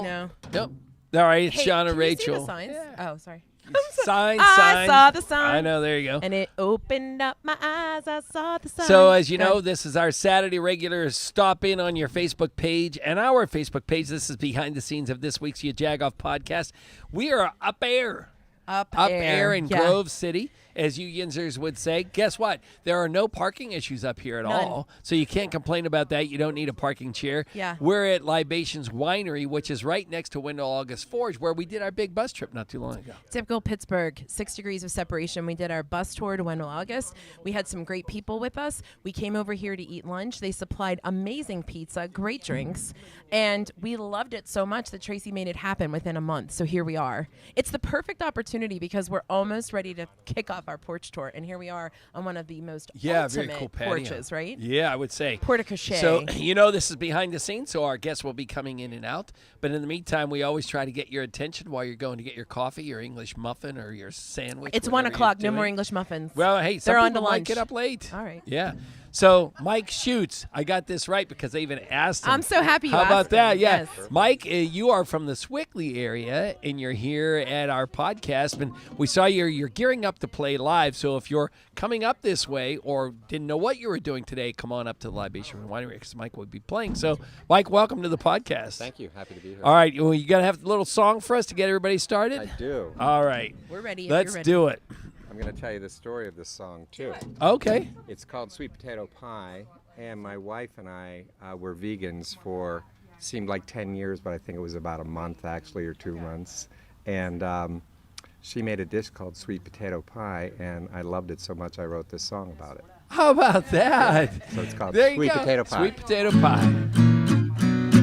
No. Yep. All right, it's Hey, Sean and can you see Rachel. the signs? Yeah. Oh, sorry. Sign. I saw the sign. I know, there you go. And it opened up my eyes. I saw the sign. So, as you Go know, ahead. this is our Saturday regular stop in on your Facebook page and our Facebook page. This is behind the scenes of this week's YaJagoff Podcast. We are up air. Up air in yeah. Grove City, as you Yinzers would say. Guess what? There are no parking issues up here at None. all, so you can't complain about that. You don't need a parking chair. Yeah. We're at Libations Winery, which is right next to Wendell August Forge, where we did our big bus trip not too long ago. Typical Pittsburgh, 6 degrees of separation. We did our bus tour to Wendell August. We had some great people with us. We came over here to eat lunch. They supplied amazing pizza, great drinks, and we loved it so much that Tracy made it happen within a month. So here we are. It's the perfect opportunity because we're almost ready to kick off our porch tour, and here we are on one of the most Very ultimate cool patio. porches, right? Yeah, I would say. Porte-cochere. So, you know, this is behind the scenes, so our guests will be coming in and out. But in the meantime, we always try to get your attention while you're going to get your coffee, your English muffin, or your sandwich. It's 1 whatever you're o'clock. No doing. more English muffins. Well, hey, some They're on people to might lunch. get up late. All right. Yeah. So, Mike Schutz, I got this right because I even asked him. I'm so happy you How about asked that? him. Yeah. Yes. Mike, you are from the Swickley area, and you're here at our podcast. And we saw you're gearing up to play live. So if you're coming up this way or didn't know what you were doing today, come on up to the Libations Winery because Mike would be playing. So, Mike, welcome to the podcast. Thank you. Happy to be here. All right. Well, you got to have a little song for us to get everybody started? I do. All right. We're ready. If Let's you're ready. do it. I'm going to tell you the story of this song, too. Okay. It's called Sweet Potato Pie, and my wife and I were vegans for, seemed like 10 years, but I think it was about a month, actually, or 2 months. And she made a dish called Sweet Potato Pie, and I loved it so much I wrote this song about it. How about that? So it's called There you Sweet go. Potato Pie. Sweet potato pie.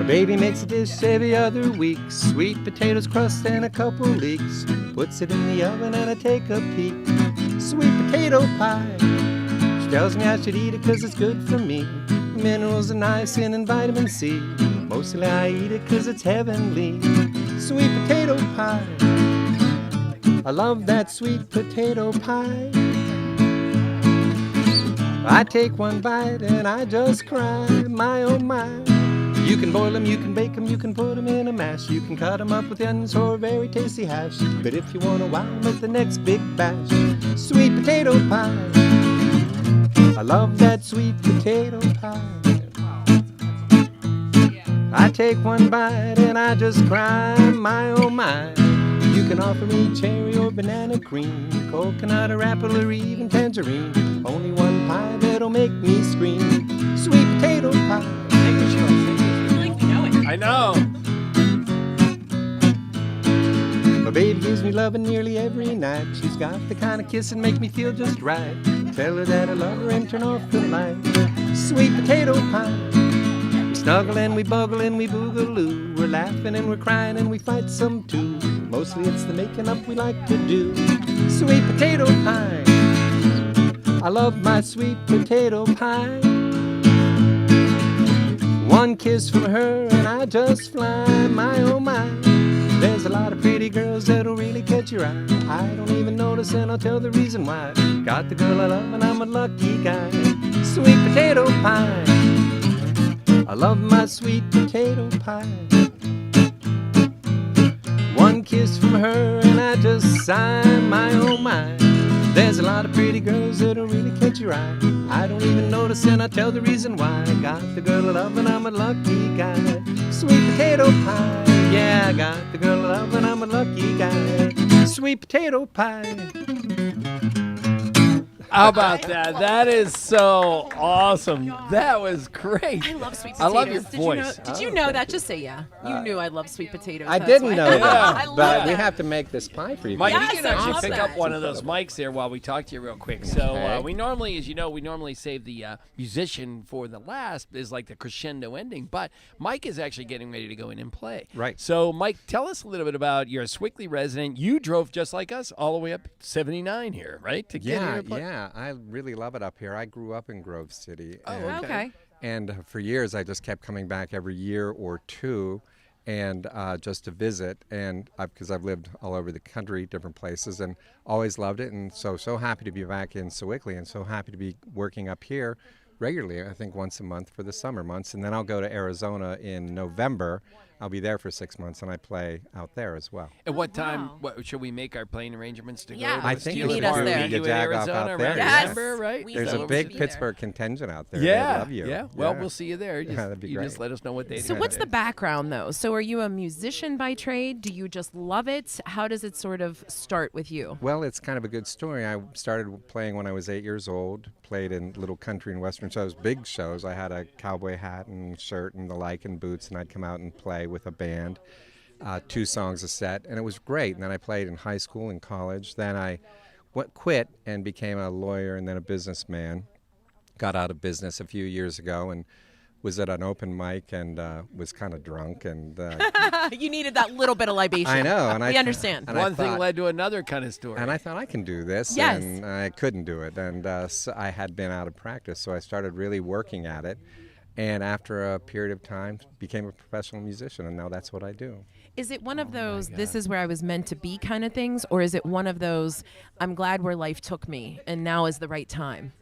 Baby makes a dish every other week, sweet potatoes crust and a couple leeks. Puts it in the oven and I take a peek. Sweet potato pie. She tells me I should eat it 'cause it's good for me. Minerals and niacin and vitamin C. Mostly I eat it 'cause it's heavenly. Sweet potato pie. I love that sweet potato pie. I take one bite and I just cry, my oh my. You can boil them, you can bake them, you can put them in a mash. You can cut them up with onions for a very tasty hash. But if you want to wow them with the next big bash, sweet potato pie. I love that sweet potato pie. I take one bite and I just cry, my oh my. You can offer me cherry or banana cream, coconut or apple or even tangerine. Only one pie that'll make me scream, sweet potato pie. I know. My baby gives me loving nearly every night. She's got the kind of kiss that make me feel just right. Tell her that I love her and turn off the light. Sweet potato pie. We snuggle and we buggle and we boogaloo. We're laughing and we're crying and we fight some too. Mostly it's the making up we like to do. Sweet potato pie. I love my sweet potato pie. One kiss from her and I just fly, my oh my. There's a lot of pretty girls that'll really catch your eye. I don't even notice and I'll tell the reason why. Got the girl I love and I'm a lucky guy. Sweet potato pie. I love my sweet potato pie. One kiss from her and I just sigh, my oh my. There's a lot of pretty girls that'll really catch your eye. I don't even notice and I tell the reason why. I got the girl I love and I'm a lucky guy. Sweet potato pie. Yeah, I got the girl I love and I'm a lucky guy. Sweet potato pie. How about that? That is so awesome. That was great. I love sweet potatoes. I love your Did voice. Did you know that? Just say yeah. You knew I love sweet potatoes. I That's didn't why. know that, I love but we that. have to make this pie for you. Mike, Yes, you can I actually love pick that. up one of those mics there while we talk to you real quick. So Okay. we normally, as you know, we normally save the musician for the last, is like the crescendo ending. But Mike is actually getting ready to go in and play. Right. So, Mike, tell us a little bit about, you're a Swickley resident. You drove just like us all the way up 79 here, right? To get here Yeah, to play? yeah, I really love it up here. I grew up in Grove City. Oh, and, Okay. and for years I just kept coming back every year or two. and just to visit, and because I've lived all over the country, different places, and always loved it, and so happy to be back in Sewickley, and so happy to be working up here regularly. I think once a month for the summer months, and then I'll go to Arizona in November. I'll be there for 6 months, and I play out there as well. At what time should we make our plane arrangements to Yeah. go? To I the think you Steelers need us party there. in YaJagoff Arizona out around there. Yes. December, right? We There's need a to big be there. Pittsburgh contingent out there. Yeah, They love you. yeah. Well, we'll see you there. Just, that'd be you just great. let us know what day. So what's the background, though? So are you a musician by trade? Do you just love it? How does it sort of start with you? Well, it's kind of a good story. I started playing when I was 8 years old, played in little country and western shows, big shows. I had a cowboy hat and shirt and the like and boots, and I'd come out and play with a band, 2 songs a set, and it was great. And then I played in high school and college. Then I quit and became a lawyer and then a businessman. Got out of business a few years ago and was at an open mic and was kind of drunk and You needed that little bit of libation. I know, and We I understand. and I One thing thought- led to another kind of story. And I thought I can do this, Yes. and I couldn't do it, and so I had been out of practice, so I started really working at it, and after a period of time, became a professional musician, and now that's what I do. Is it one of those, this is where I was meant to be kind of things, or is it one of those, I'm glad where life took me, and now is the right time?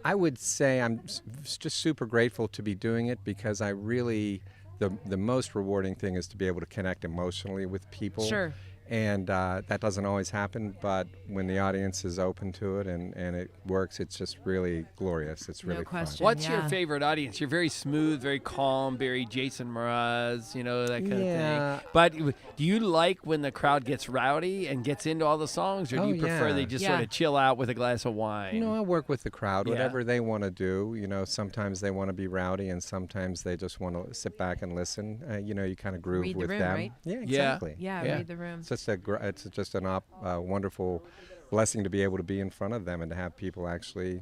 I would say I'm just super grateful to be doing it because I really, the most rewarding thing is to be able to connect emotionally with people. Sure. And that doesn't always happen, but when the audience is open to it and it works, it's just really glorious. It's really No question. What's your Yeah. favorite audience? You're very smooth, very calm, very Jason Mraz, that kind Yeah. of thing. But do you like when the crowd gets rowdy and gets into all the songs, or do Oh, you prefer yeah. they just Yeah. sort of chill out with a glass of wine? fun. I work with the crowd, Yeah. whatever they want to do. Sometimes they want to be rowdy and sometimes they just want to sit back and listen. You kind of groove Read the with room, them. right? Yeah, Yeah. exactly. Yeah, Yeah. read the room. It's just an wonderful blessing to be able to be in front of them and to have people actually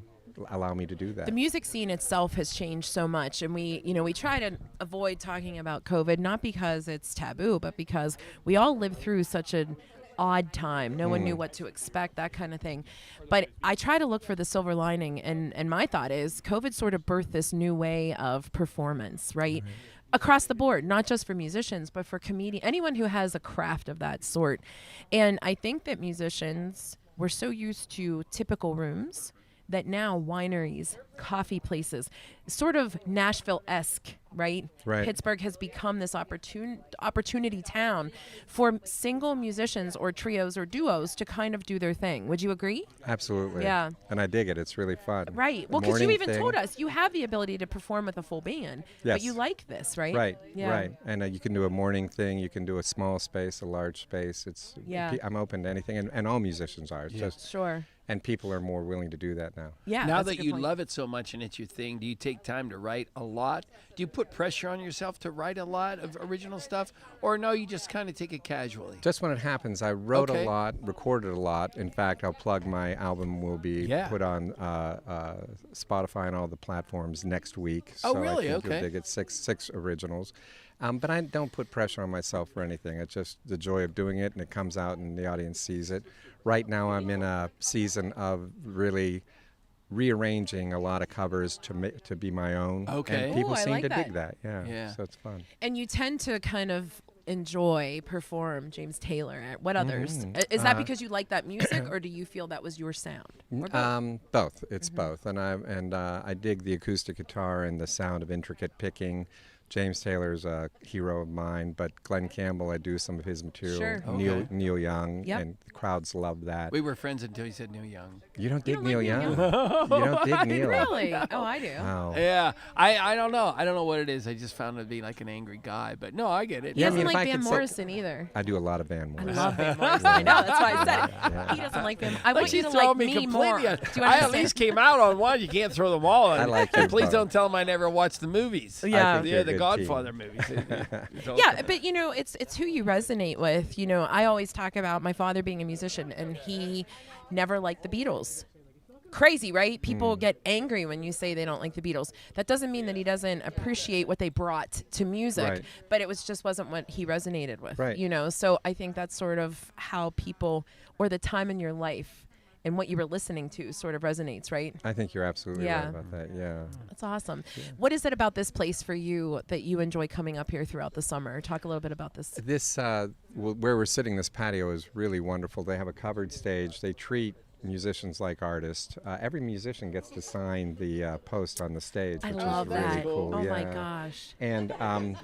allow me to do that. The music scene itself has changed so much, and we try to avoid talking about COVID, not because it's taboo, but because we all lived through such an odd time. No one knew what to expect, that kind of thing. But I try to look for the silver lining, and my thought is COVID sort of birthed this new way of performance, right? Across the board, not just for musicians, but for anyone who has a craft of that sort. And I think that musicians, we're so used to typical rooms that now wineries, coffee places, sort of Nashville-esque, right? Right. Pittsburgh has become this opportunity town for single musicians or trios or duos to kind of do their thing. Would you agree? Absolutely. Yeah. And I dig it. It's really fun. Right. The Well, because you morning even thing- told us you have the ability to perform with a full band, but Yes. you like this, right? Right, Yeah. right. And you can do a morning thing. You can do a small space, a large space. Yeah. I'm open to anything, and all musicians are. It's just, Sure. and people are more willing to do that now. Yeah. Now that's a that good you point. love it so much and it's your thing, do you take time to write a lot? Do you put pressure on yourself to write a lot of original stuff? Or no, you just kind of take it casually? Just when it happens, I wrote Okay. a lot, recorded a lot. In fact, I'll plug my album will be Yeah. put on Spotify and all the platforms next week. Oh, so really? I think Okay. you'll dig it. Six originals. But I don't put pressure on myself for anything. It's just the joy of doing it, and it comes out and the audience sees it. Right now I'm in a season of really rearranging a lot of covers to be my own. Okay. And people Ooh, I seem like to that. dig that. Yeah. Yeah. So it's fun. And you tend to kind of perform James Taylor. What others? Mhm. Is that because you like that music, or do you feel that was your sound? Or both? Both. It's both, and I dig the acoustic guitar and the sound of intricate picking. James Taylor's a hero of mine, but Glenn Campbell, I do some of his material. Sure. Okay. Neil Young, Yep. and the crowds love that. We were friends until you said Neil Young. You don't dig don't Neil like Neil Young? Young? You don't dig Neil? Really? Oh, I do. Wow. Yeah, I don't know. I don't know what it is. I just found him to be like an angry guy. But no, I get it. He Yeah, I doesn't mean, if like I Van could say- Morrison either. I do a lot of Van I Morrison. love Van Morrison. I know. That's why I said it. Yeah. He doesn't like Van. I Like want you she's to throwing like me me completely. more. On. Do you I at understand? least came out on one. You can't throw them all. I like you Please both. don't tell him I never watched the movies. Yeah. think you're a the good Godfather team. movies. It's all Yeah, fun. but it's who you resonate with. I always talk about my father being a musician, and he never liked the Beatles. Crazy, right? People get angry when you say they don't like the Beatles. That doesn't mean that he doesn't appreciate what they brought to music, Right. but it wasn't what he resonated with. Right. So I think that's sort of how people, or the time in your life, and what you were listening to sort of resonates, right? I think you're absolutely Yeah. right about that. Yeah. That's awesome. What is it about this place for you that you enjoy coming up here throughout the summer? Talk a little bit about this. This where we're sitting, this patio is really wonderful. They have a covered stage. They treat musicians like artists. Every musician gets to sign the post on the stage, I which love is really that. cool. Oh yeah. my gosh. And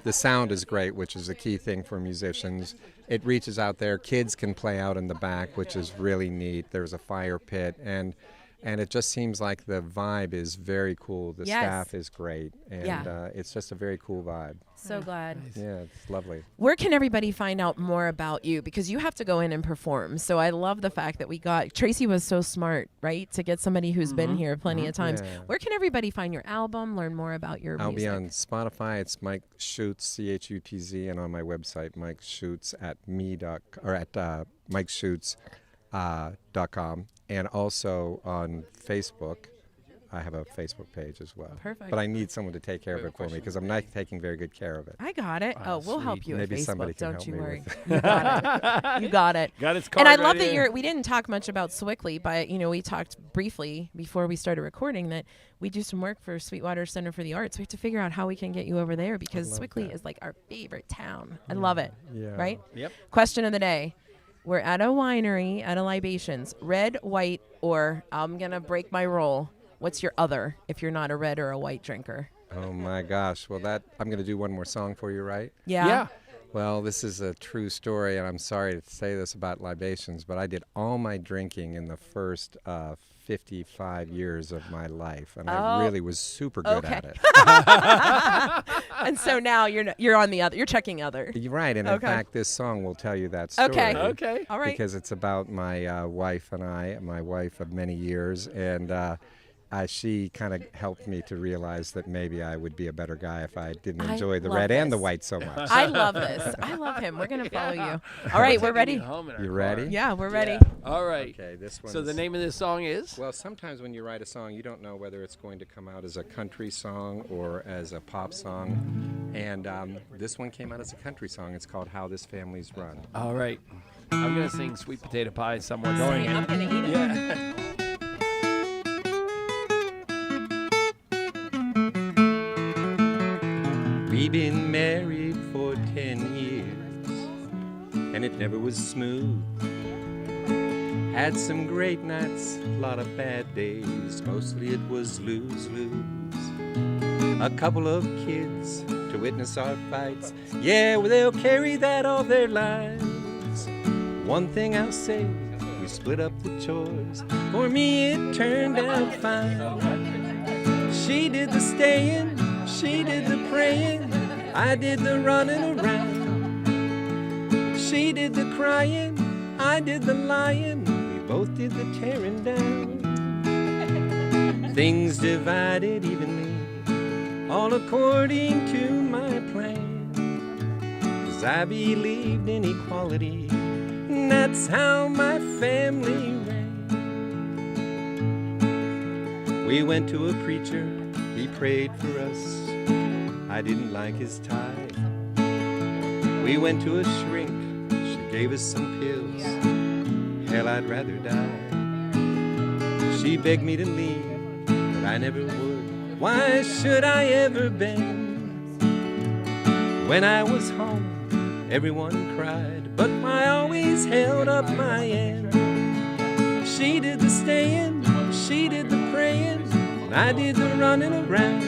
the sound is great, which is a key thing for musicians. It reaches out there. Kids can play out in the back, which is really neat. There's a fire pit, and it just seems like the vibe is very cool. The Yes. staff is great, and Yeah. it's just a very cool vibe. So glad. Yeah, it's lovely. Where can everybody find out more about you? Because you have to go in and perform. So I love the fact that we got, Tracy was so smart, right? To get somebody who's been here plenty of times. Yeah. Where can everybody find your album, learn more about your I'll music? be on Spotify. It's Mike Schutz, CHUTZ, and on my website, Mike Schutz at MikeSchutz.com, and also on Facebook. I have a Facebook page as well. Perfect. But I need someone to take care of it for me because I'm not taking very good care of it. I got it. Oh, we'll help sweet. you Maybe with Facebook. somebody can Don't help you me worry. with You got it. You got it. Got its And I card love right that here. we didn't talk much about Swickley, but we talked briefly before we started recording that we do some work for Sweetwater Center for the Arts. We have to figure out how we can get you over there because love Swickley that. is like our favorite town. I love it. Yeah. Right? Yep. Question of the day. We're at a winery, at a Libations. Red, white, or I'm going to break my rule. What's your other if you're not a red or a white drinker? Oh my gosh. Well, I'm going to do one more song for you, right? Yeah. Well, this is a true story, and I'm sorry to say this about Libations, but I did all my drinking in the first 55 years of my life, and I really was super good Okay. at it. And so now you're on the other. You're checking other. You're right, and in Okay. fact, this song will tell you that story. Okay. Okay. All right. Because it's about my wife and I, my wife of many years, and she kind of helped me to realize that maybe I would be a better guy if I didn't I enjoy the love red and the this. white so much. I love this. I love him. We're going to follow you. All right, we're ready. You ready? Yeah, we're ready. All right. Okay, this one. So the name of this song is? Well, sometimes when you write a song, you don't know whether it's going to come out as a country song or as a pop song. And this one came out as a country song. It's called How This Family's Run. All right. I'm going to sing Sweet Potato Pie somewhere Sing going. it. I'm going to eat it. Yeah. We've been married for 10 years, and it never was smooth. Had some great nights, a lot of bad days, mostly it was lose-lose. A couple of kids to witness our fights, yeah, well, they'll carry that all their lives. One thing I'll say, we split up the chores. For me it turned out fine. She did the staying, she did the praying, I did the running around. She did the crying, I did the lying, we both did the tearing down. Things divided evenly, all according to my plan. 'Cause I believed in equality, and that's how my family ran. We went to a preacher, he prayed for us. I didn't like his tie. We went to a shrink, she gave us some pills. Hell, I'd rather die. She begged me to leave, but I never would. Why should I ever bend? When I was home, everyone cried, but I always held up my end. She did the staying, she did the praying, and I did the running around.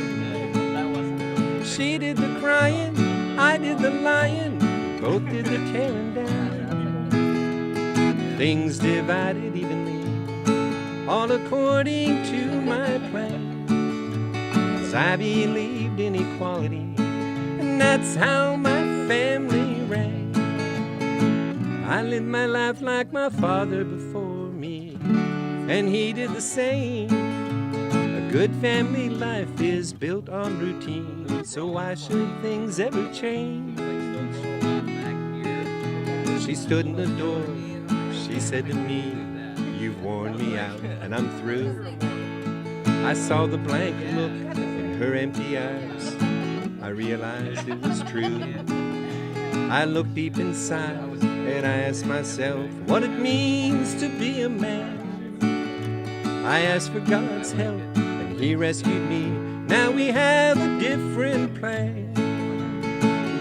She did the crying, I did the lying, both did the tearing down. Things divided evenly, all according to my plan. 'Cause I believed in equality, and that's how my family ran. I lived my life like my father before me, and he did the same. A good family life is built on routine, so why should things ever change? She stood in the door, she said to me, "You've worn me out and I'm through." I saw the blank look in her empty eyes, I realized it was true. I looked deep inside and I asked myself what it means to be a man. I asked for God's help and He rescued me. Now we have a different plan.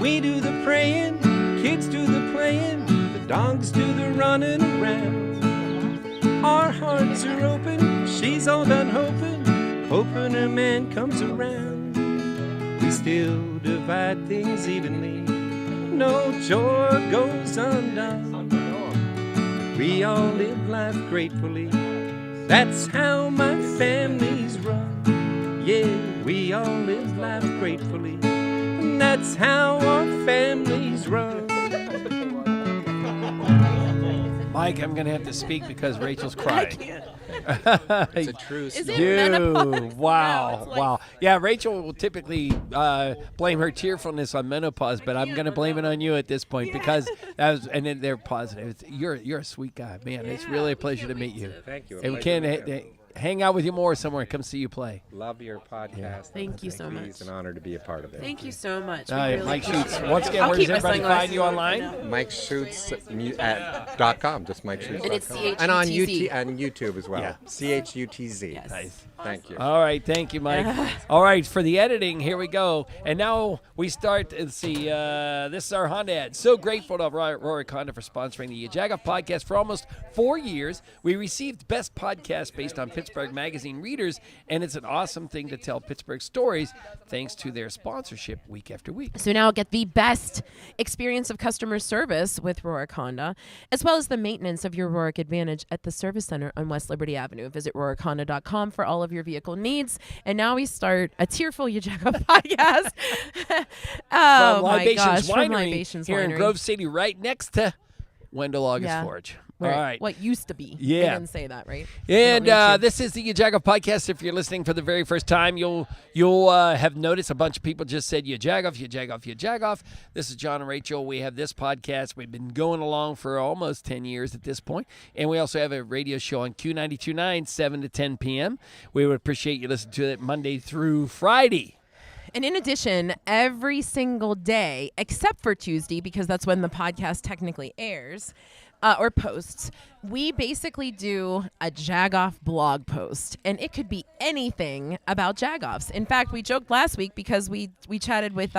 We do the praying, kids do the playing, the dogs do the running around. Our hearts are open, she's all done hoping her man comes around. We still divide things evenly, no chore goes undone. We all live life gratefully, that's how my family's run. Yeah, we all live life gratefully, and that's how our families run. Mike, I'm going to have to speak because Rachel's crying. It's a true Is story. it menopause? Wow, No, it's like- wow. Yeah, Rachel will typically blame her tearfulness on menopause, but I'm going to blame it on you at this point because that was, and then they're positive. You're a sweet guy, man. It's really a pleasure to meet you. Thank you. And we can hang out with you more somewhere. Come see you play. Love your podcast. Thank you so much. It's an honor to be a part of it. Thank you so much. All right, Really Mike appreciate Schutz. it. Once again, I'll where does keep my everybody find sunglasses you on online? now. Mike Schutz at .com, just Mike Schutz. And it's And on CHUTZ. and YouTube as well. Yeah. CHUTZ. Yes. Nice. Thank you. All right, thank you, Mike. All right, for the editing, here we go. And now we start. Let's see. This is our Honda ad. So grateful to Rory Honda for sponsoring the YaJagoff Podcast for almost 4 years. We received Best Podcast based on Pittsburgh Magazine readers, and it's an awesome thing to tell Pittsburgh stories thanks to their sponsorship week after week. So now get the best experience of customer service with Rorik Honda, as well as the maintenance of your Rorik Advantage at the Service Center on West Liberty Avenue. Visit RorikHonda.com for all of your vehicle needs. And now we start a tearful YaJagoff podcast. Oh From my Libations gosh, Winery from Libations here in Winery. Grove City, right next to Wendell August Yeah. Forge. Where- All right. What used to be. Yeah. They didn't say that, right? And I don't need to. this is the YaJagoff Podcast. If you're listening for the very first time, you'll have noticed a bunch of people just said YaJagoff, YaJagoff, YaJagoff. This is John and Rachel. We have this podcast. We've been going along for almost 10 years at this point. And we also have a radio show on Q92.9, 7 to 10 p.m. We would appreciate you listening to it Monday through Friday. And in addition, every single day, except for Tuesday, because that's when the podcast technically airs or posts, we basically do a YaJagoff blog post. And it could be anything about YaJagoffs. In fact, we joked last week because we chatted with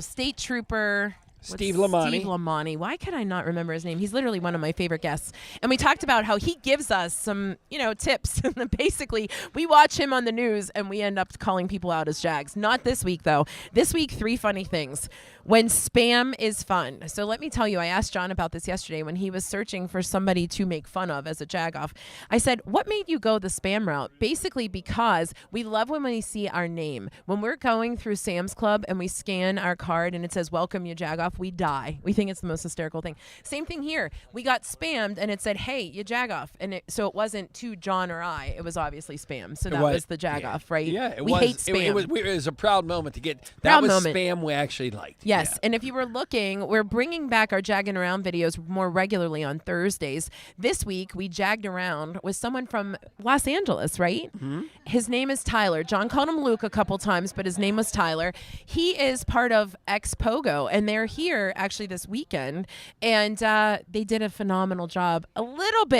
State Trooper Steve Lamani. Steve Lamani. Why could I not remember his name? He's literally one of my favorite guests. And we talked about how he gives us some, tips. And basically, we watch him on the news and we end up calling people out as Jags. Not this week, though. This week, 3 funny things. When spam is fun. So let me tell you, I asked John about this yesterday when he was searching for somebody to make fun of as a YaJagoff. I said, what made you go the spam route? Basically because we love when we see our name. When we're going through Sam's Club and we scan our card and it says, welcome YaJagoff, we die. We think it's the most hysterical thing. Same thing here. We got spammed and it said, hey, YaJagoff. And so it wasn't to John or I. It was obviously spam. So that was the YaJagoff, right? Yeah, we hate spam. It was a proud moment to get. Proud that was moment. spam we actually liked. Yes, Yeah. and if you were looking, we're bringing back our Jagging Around videos more regularly on Thursdays. This week, we jagged around with someone from Los Angeles, right? Mm-hmm. His name is Tyler. John called him Luke a couple times, but his name was Tyler. He is part of X-Pogo, and they're here actually this weekend, and they did a phenomenal job.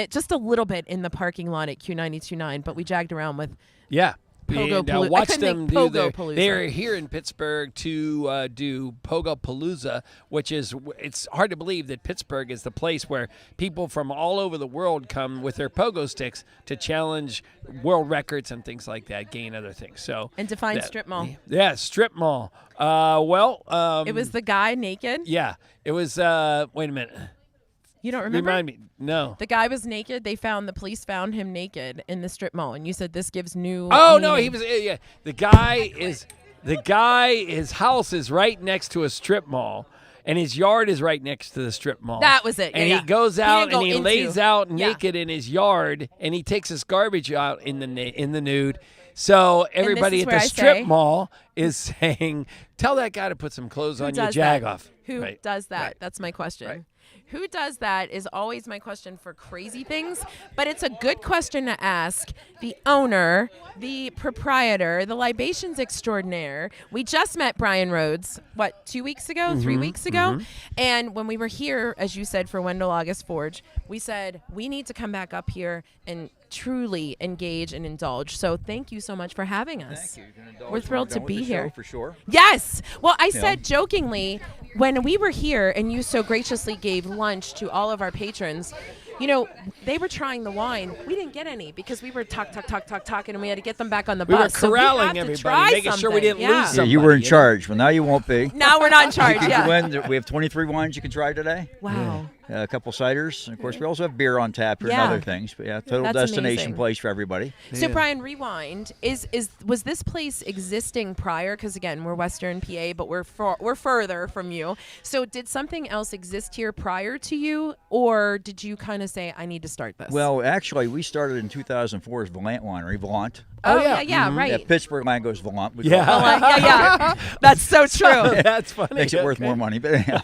Just a little bit in the parking lot at Q92.9, but we jagged around with Yeah. Pogo And Palooza. I watch couldn't them think do Pogo their. Palooza. They're here in Pittsburgh to do Pogo Palooza, which is it's hard to believe that Pittsburgh is the place where people from all over the world come with their pogo sticks to challenge world records and things like that, gain other things. So And define strip mall. Yeah, strip mall. It was the guy naked. Yeah, it was. Wait a minute. You don't remember? Remind me. No. The guy was naked. The police found him naked in the strip mall, and you said this gives new. Oh no, meaning. he was. Yeah, the guy is. The guy. His house is right next to a strip mall, and his yard is right next to the strip mall. That was it. And yeah. he goes out didn't and he go lays into- out Yeah. naked in his yard, and he takes his garbage out in the nude. So everybody is at where the I strip say- mall is saying, "Tell that guy to put some clothes Who on does your that? YaJagoff." Who Right. does that? Right. That's my question. Right. Who does that is always my question for crazy things, but it's a good question to ask the owner, the proprietor, the libations extraordinaire. We just met Brian Rhodes, 2 weeks ago, 3 weeks ago? And when we were here, as you said, for Wendell August Forge, we said, we need to come back up here and truly engage and indulge. So thank you so much for having us. Thank you. You can indulge We're when thrilled we're to done with be the show, here. for sure. Yes. Well, I Yeah. said jokingly when we were here and you so graciously gave lunch to all of our patrons, you know, they were trying the wine. We didn't get any because we were talking, and we had to get them back on the We were bus. So corralling have to everybody, try making sure we something. didn't lose Yeah, you were in somebody, charge. Well, now you won't be. Now we're not in charge. You Yeah. go in, we have 23 wines you can try today. Wow. A couple ciders. And of course, we also have beer on tap here Yeah. and other things. But yeah, total That's destination amazing. place for everybody. So Brian, rewind. Was this place existing prior? Because again, we're Western PA, but we're further from you. So did something else exist here prior to you, or did you kind of say, I need to start this? Well, actually, we started in 2004 as Valant Winery. Valant. oh yeah. yeah, right. Yeah, Pittsburgh line goes Valant. We Yeah. call it. Well, yeah. That's so true. That's funny. Makes it worth Okay. more money, but anyhow.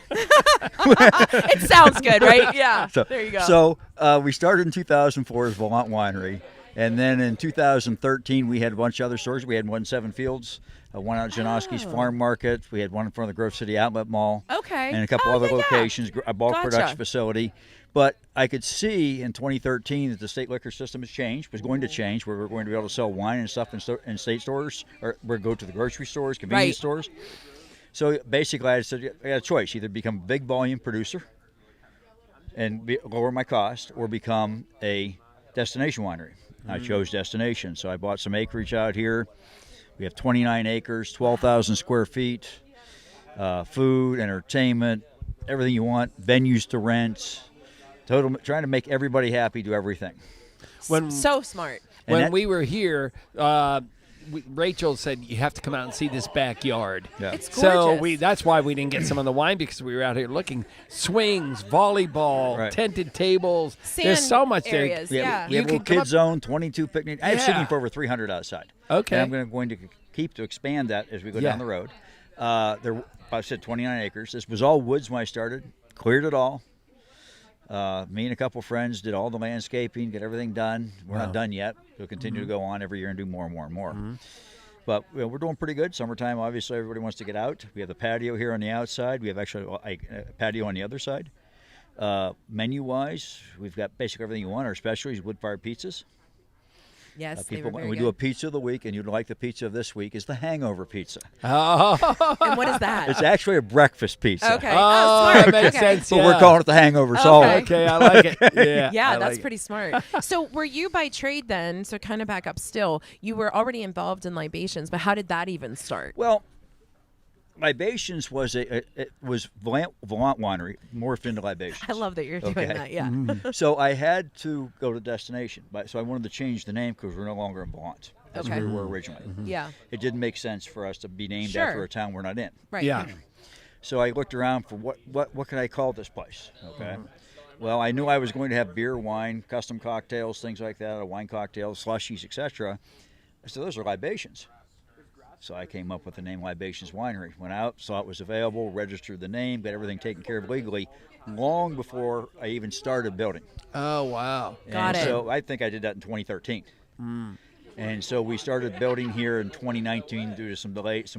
It sounds good, right? Yeah. There you go. So we started in 2004 as Valant Winery, and then in 2013 we had a bunch of other stores. We had 1-7 Fields, one out at Janoski's Farm Market. We had one in front of the Grove City Outlet Mall. Okay. And a couple Oh, other yeah. locations, a bulk Gotcha. production facility. But I could see in 2013 that the state liquor system has changed, was going to change, where we're going to be able to sell wine and stuff in state stores, or we're go to the grocery stores, convenience Right. stores. So basically, I said I had a choice: either become a big volume producer and lower my cost, or become a destination winery. I chose destination, so I bought some acreage out here. We have 29 acres, 12,000 square feet, food, entertainment, everything you want, venues to rent. Total, trying to make everybody happy, do everything. When So smart. when that- we were here, Rachel said you have to come out and see this backyard. Yeah. It's So gorgeous. that's why we didn't get some of the wine, because we were out here looking swings, volleyball, Right. tented tables. Sand There's so much there. areas. We have, Yeah. we have a You little can come kid zone, 22 picnic. I have Yeah. seating for over 300 outside. Okay. And I'm going to keep to expand that as we go Yeah. down the road. I said 29 acres. This was all woods when I started. Cleared it all. Me and a couple friends did all the landscaping, get everything done. We're not done yet. We'll continue to go on every year and do more and more and more. But we're doing pretty good. Summertime, obviously, everybody wants to get out. We have the patio here on the outside. We have actually a patio on the other side. Menu-wise, we've got basically everything you want. Our specialties, wood-fired pizzas. Yes, they were People, very we good. do a pizza of the week, and you'd like the pizza of this week is the hangover pizza. Oh, And what is that? It's actually a breakfast pizza. Okay. Oh, smart. that makes Okay. sense. But yeah. we're calling it the hangover solid. Okay, I like it. Yeah, Yeah, I that's like it. pretty smart. So were you by trade then, so kind of back up still, you were already involved in Libations, but how did that even start? Well, Libations was Valant Winery morphed into Libations. I love that you're doing Okay. that, yeah. So I had to go to destination, so I wanted to change the name because we're no longer in Valant. That's Okay. where we were originally. Yeah, It didn't make sense for us to be named Sure. after a town we're not in. right. Yeah. So I looked around for what can I call this place? Okay. Well, I knew I was going to have beer, wine, custom cocktails, things like that, wine cocktails, slushies, etc. So those are libations. So I came up with the name Libations Winery. Went out, saw it was available, registered the name, got everything taken care of legally, long before I even started building. Oh, wow. Got And it. so I think I did that in 2013. And so we started building here in 2019 due to some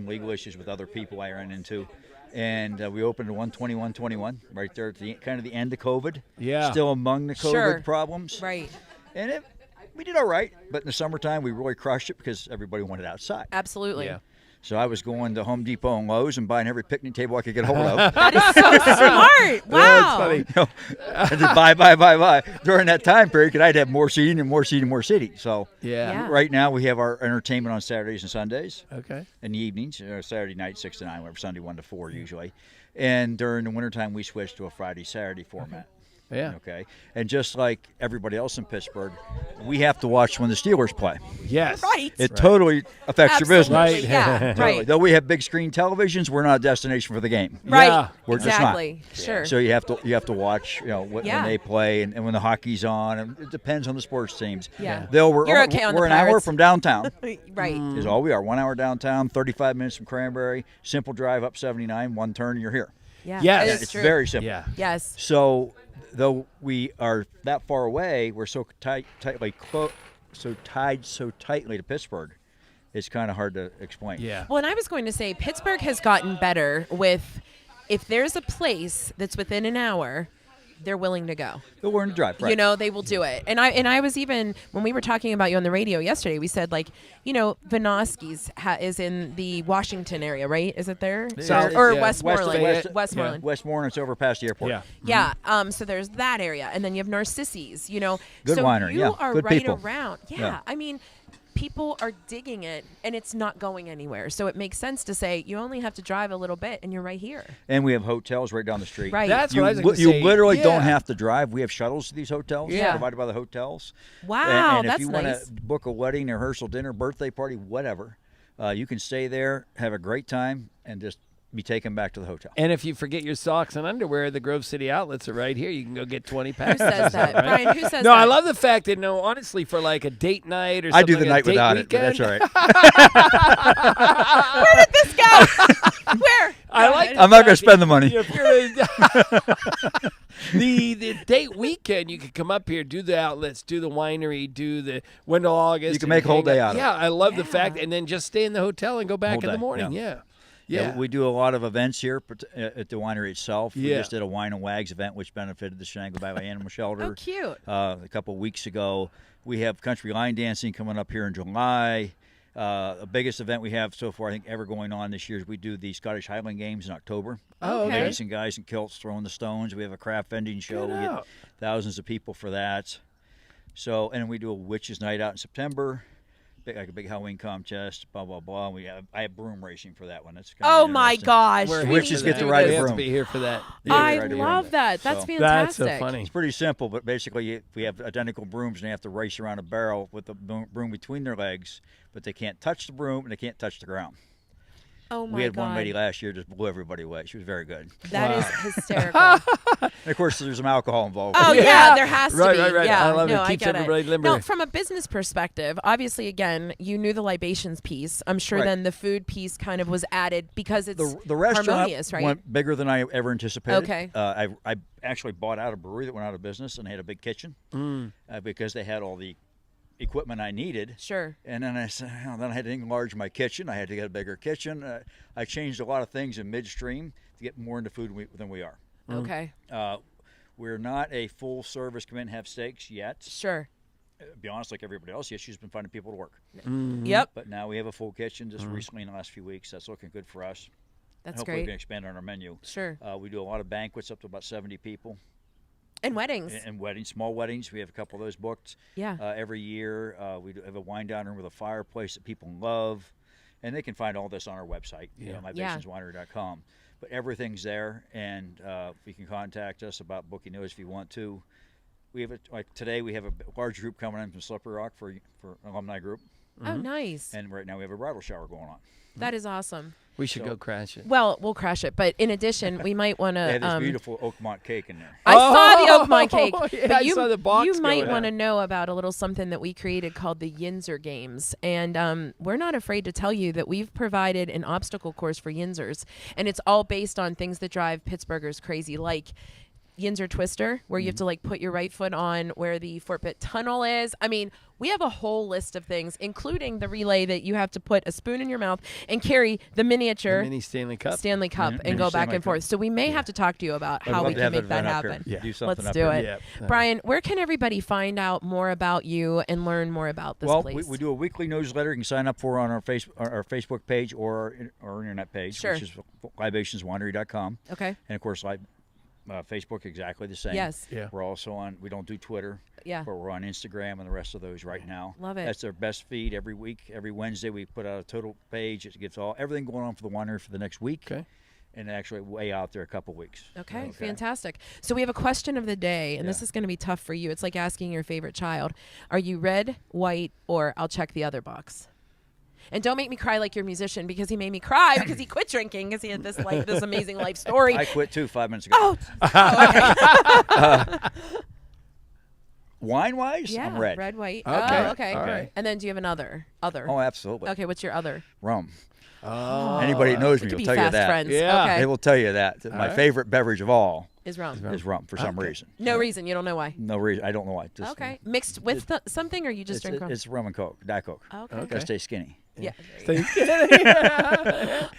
legal issues with other people I ran into. And we opened at 12121 right there at the kind of the end of COVID. Yeah. Still among the COVID Sure. problems. Right. And we did all right. But in the summertime, we really crushed it because everybody wanted outside. Absolutely. Yeah. So I was going to Home Depot and Lowe's and buying every picnic table I could get hold of. That is so smart. Wow. funny. You know, and just buy. During that time period, I'd have more seating and more seating. So Yeah. Yeah. right now we have our entertainment on Saturdays and Sundays. Okay. In the evenings, Saturday night 6 to 9, whatever, Sunday 1 to 4 usually. And during the wintertime, we switched to a Friday-Saturday format. Yeah. Okay. And just like everybody else in Pittsburgh, we have to watch when the Steelers play. Yes. Right. It totally affects your business. Absolutely. Right. Yeah. Totally. Right. Though we have big screen televisions, we're not a destination for the game. Right. Yeah. We're just not. exactly. Sure. So you have to watch, Yeah. when they play and when the hockey's on. And it depends on the sports teams. Yeah. We're okay on the we're an hour Pirates. from downtown. Right. Is all we are. 1 hour downtown, 35 minutes from Cranberry, simple drive up 79, one turn, and you're here. Yeah. Yes. That is It's true. very simple. Yeah. Yes. So, though we are that far away, we're so tightly to Pittsburgh. It's kind of hard to explain. Yeah. Well, and I was going to say Pittsburgh has gotten better with if there's a place that's within an hour, they're willing to go. They're willing to drive, right? You know, they will do it. And I was even, when we were talking about you on the radio yesterday, we said, like, you know, Vinoski's is in the Washington area, right? Is it there? Or Westmoreland. Westmoreland. Westmoreland, it's over past the airport. Yeah. Yeah. So there's that area. And then you have Narcissus, you know. Good so winery, you yeah. are Good right people. around. Yeah. Yeah. I mean, people are digging it, and it's not going anywhere. So it makes sense to say you only have to drive a little bit, and you're right here. And we have hotels right down the street. Right. That's You, what I was going to you say. literally Yeah. don't have to drive. We have shuttles to these hotels Yeah. provided by the hotels. Wow, And if that's you want nice. to book a wedding, rehearsal, dinner, birthday party, whatever, you can stay there, have a great time, and just be taken back to the hotel. And if you forget your socks and underwear, the Grove City outlets are right here. You can go get 20 Who packs. says that? Right? Brian, who says No, that? I love the fact that, no, honestly, for like a date night or I something do the like night a date without weekend, it, but that's all right. Where did this go? Where? I like. I'm not going to spend the money. If you're the date weekend, you could come up here, do the outlets, do the winery, do the Wendell August. You can and make a whole hang day out. out of it. Yeah, I love the fact, Yeah. and then just stay in the hotel and go back Whole in the day, morning. yeah. Yeah. Yeah. We do a lot of events here at the winery itself. We Yeah. just did a Wine and Wags event, which benefited the Shenango Valley Animal Shelter. Oh, cute. A couple of weeks ago. We have country line dancing coming up here in July. The biggest event we have so far, I think, ever going on this year is we do the Scottish Highland Games in October. Oh, okay. Ladies and guys in kilts throwing the stones. We have a craft vending show. Good We get out. thousands of people for that. So, and we do a witches' night out in September. Like a big Halloween contest, blah blah blah. I have broom racing for that one. That's kind Oh of my interesting. gosh. We're we here Witches for get that. to ride a We have to broom. be here for that. Yeah, I right, love right. that. That's So- That's fantastic. so funny. It's pretty simple, but basically we have identical brooms and they have to race around a barrel with the broom between their legs, but they can't touch the broom and they can't touch the ground. Oh my We had God. one lady last year just blew everybody away. She was very good. That is hysterical. And of course, there's some alcohol involved. Oh Yeah. yeah, there has to Right, be. right, right. Yeah, I love it. no, Keeps I get everybody it. limber. No, from a business perspective, obviously, again, you knew the libations piece. I'm sure Right. then the food piece kind of was added because it's The restaurant harmonious, right? went bigger than I ever anticipated. Okay. I actually bought out a brewery that went out of business and had a big kitchen because they had all the equipment I needed. Sure. And then I said, then I had to enlarge my kitchen. I had to get a bigger kitchen. I changed a lot of things in midstream to get more into food than we are. Okay. We're not a full service come in and have steaks yet. Sure. Be honest, like everybody else, yes, she's been finding people to work. Yep. But now we have a full kitchen just recently in the last few weeks. That's looking good for us. That's Hopefully we great. can expand on our menu. Sure. We do a lot of banquets up to about 70 people. And weddings. And weddings, small weddings. We have a couple of those booked Yeah. every year. We do have a wine down room with a fireplace that people love. And they can find all this on our website, libationswinery.com. But everything's there, and you can contact us about booking those if you want to. We have like today we have a large group coming in from Slippery Rock for alumni group, Oh, nice. and right now we have a bridal shower going on. That is awesome. We should go crash it. Well, we'll crash it, but in addition, we might want They have this to. beautiful Oakmont cake in there. I saw the Oakmont cake, Yeah, but I you, saw the box you might going want to out. know about a little something that we created called the Yinzer Games, and we're not afraid to tell you that we've provided an obstacle course for Yinzers, and it's all based on things that drive Pittsburghers crazy, like Yinzer Twister, where you have to like put your right foot on where the Fort Pitt Tunnel is. I mean, we have a whole list of things, including the relay that you have to put a spoon in your mouth and carry the miniature Mini Stanley Cup. Stanley Cup Mini and go back Stanley and Cup. forth. So we may have to talk to you about I'd how love we to can have make an that event up happen. here. Yeah. Do something Let's up do here. it. Yeah. Brian, where can everybody find out more about you and learn more about this Well, place? we do a weekly newsletter you can sign up for on our Facebook page or our internet page, Sure. which is libationswinery.com. Okay. And of course, Facebook exactly the same. Yes. Yeah. We're also on. We don't do Twitter. Yeah. But we're on Instagram and the rest of those right now. Love it. That's our best feed every week. Every Wednesday we put out a total page. It gives everything going on for the winery for the next week. Okay. And actually way out there a couple weeks. Okay, fantastic. So we have a question of the day, and this is going to be tough for you. It's like asking your favorite child, are you red, white, or I'll check the other box? And don't make me cry like your musician, because he made me cry because he quit drinking because he had this this amazing life story. I quit too 5 minutes ago. Okay. Wine-wise, Yeah, I'm red. red, white. Okay. Oh, okay. All right. And then do you have another? Oh, absolutely. Okay, what's your other? Rum. Oh. Anybody that knows We me could will be tell you fast that. friends. Yeah. Okay. They will tell you that. My right. favorite beverage of all Is rum. is rum for some reason. No reason. You don't know why. No reason. I don't know why. Just, Okay. Mixed with something, or you just drink rum? It's rum and Coke, Diet Coke. Okay. Gotta stay skinny. Yeah. Thanksgiving.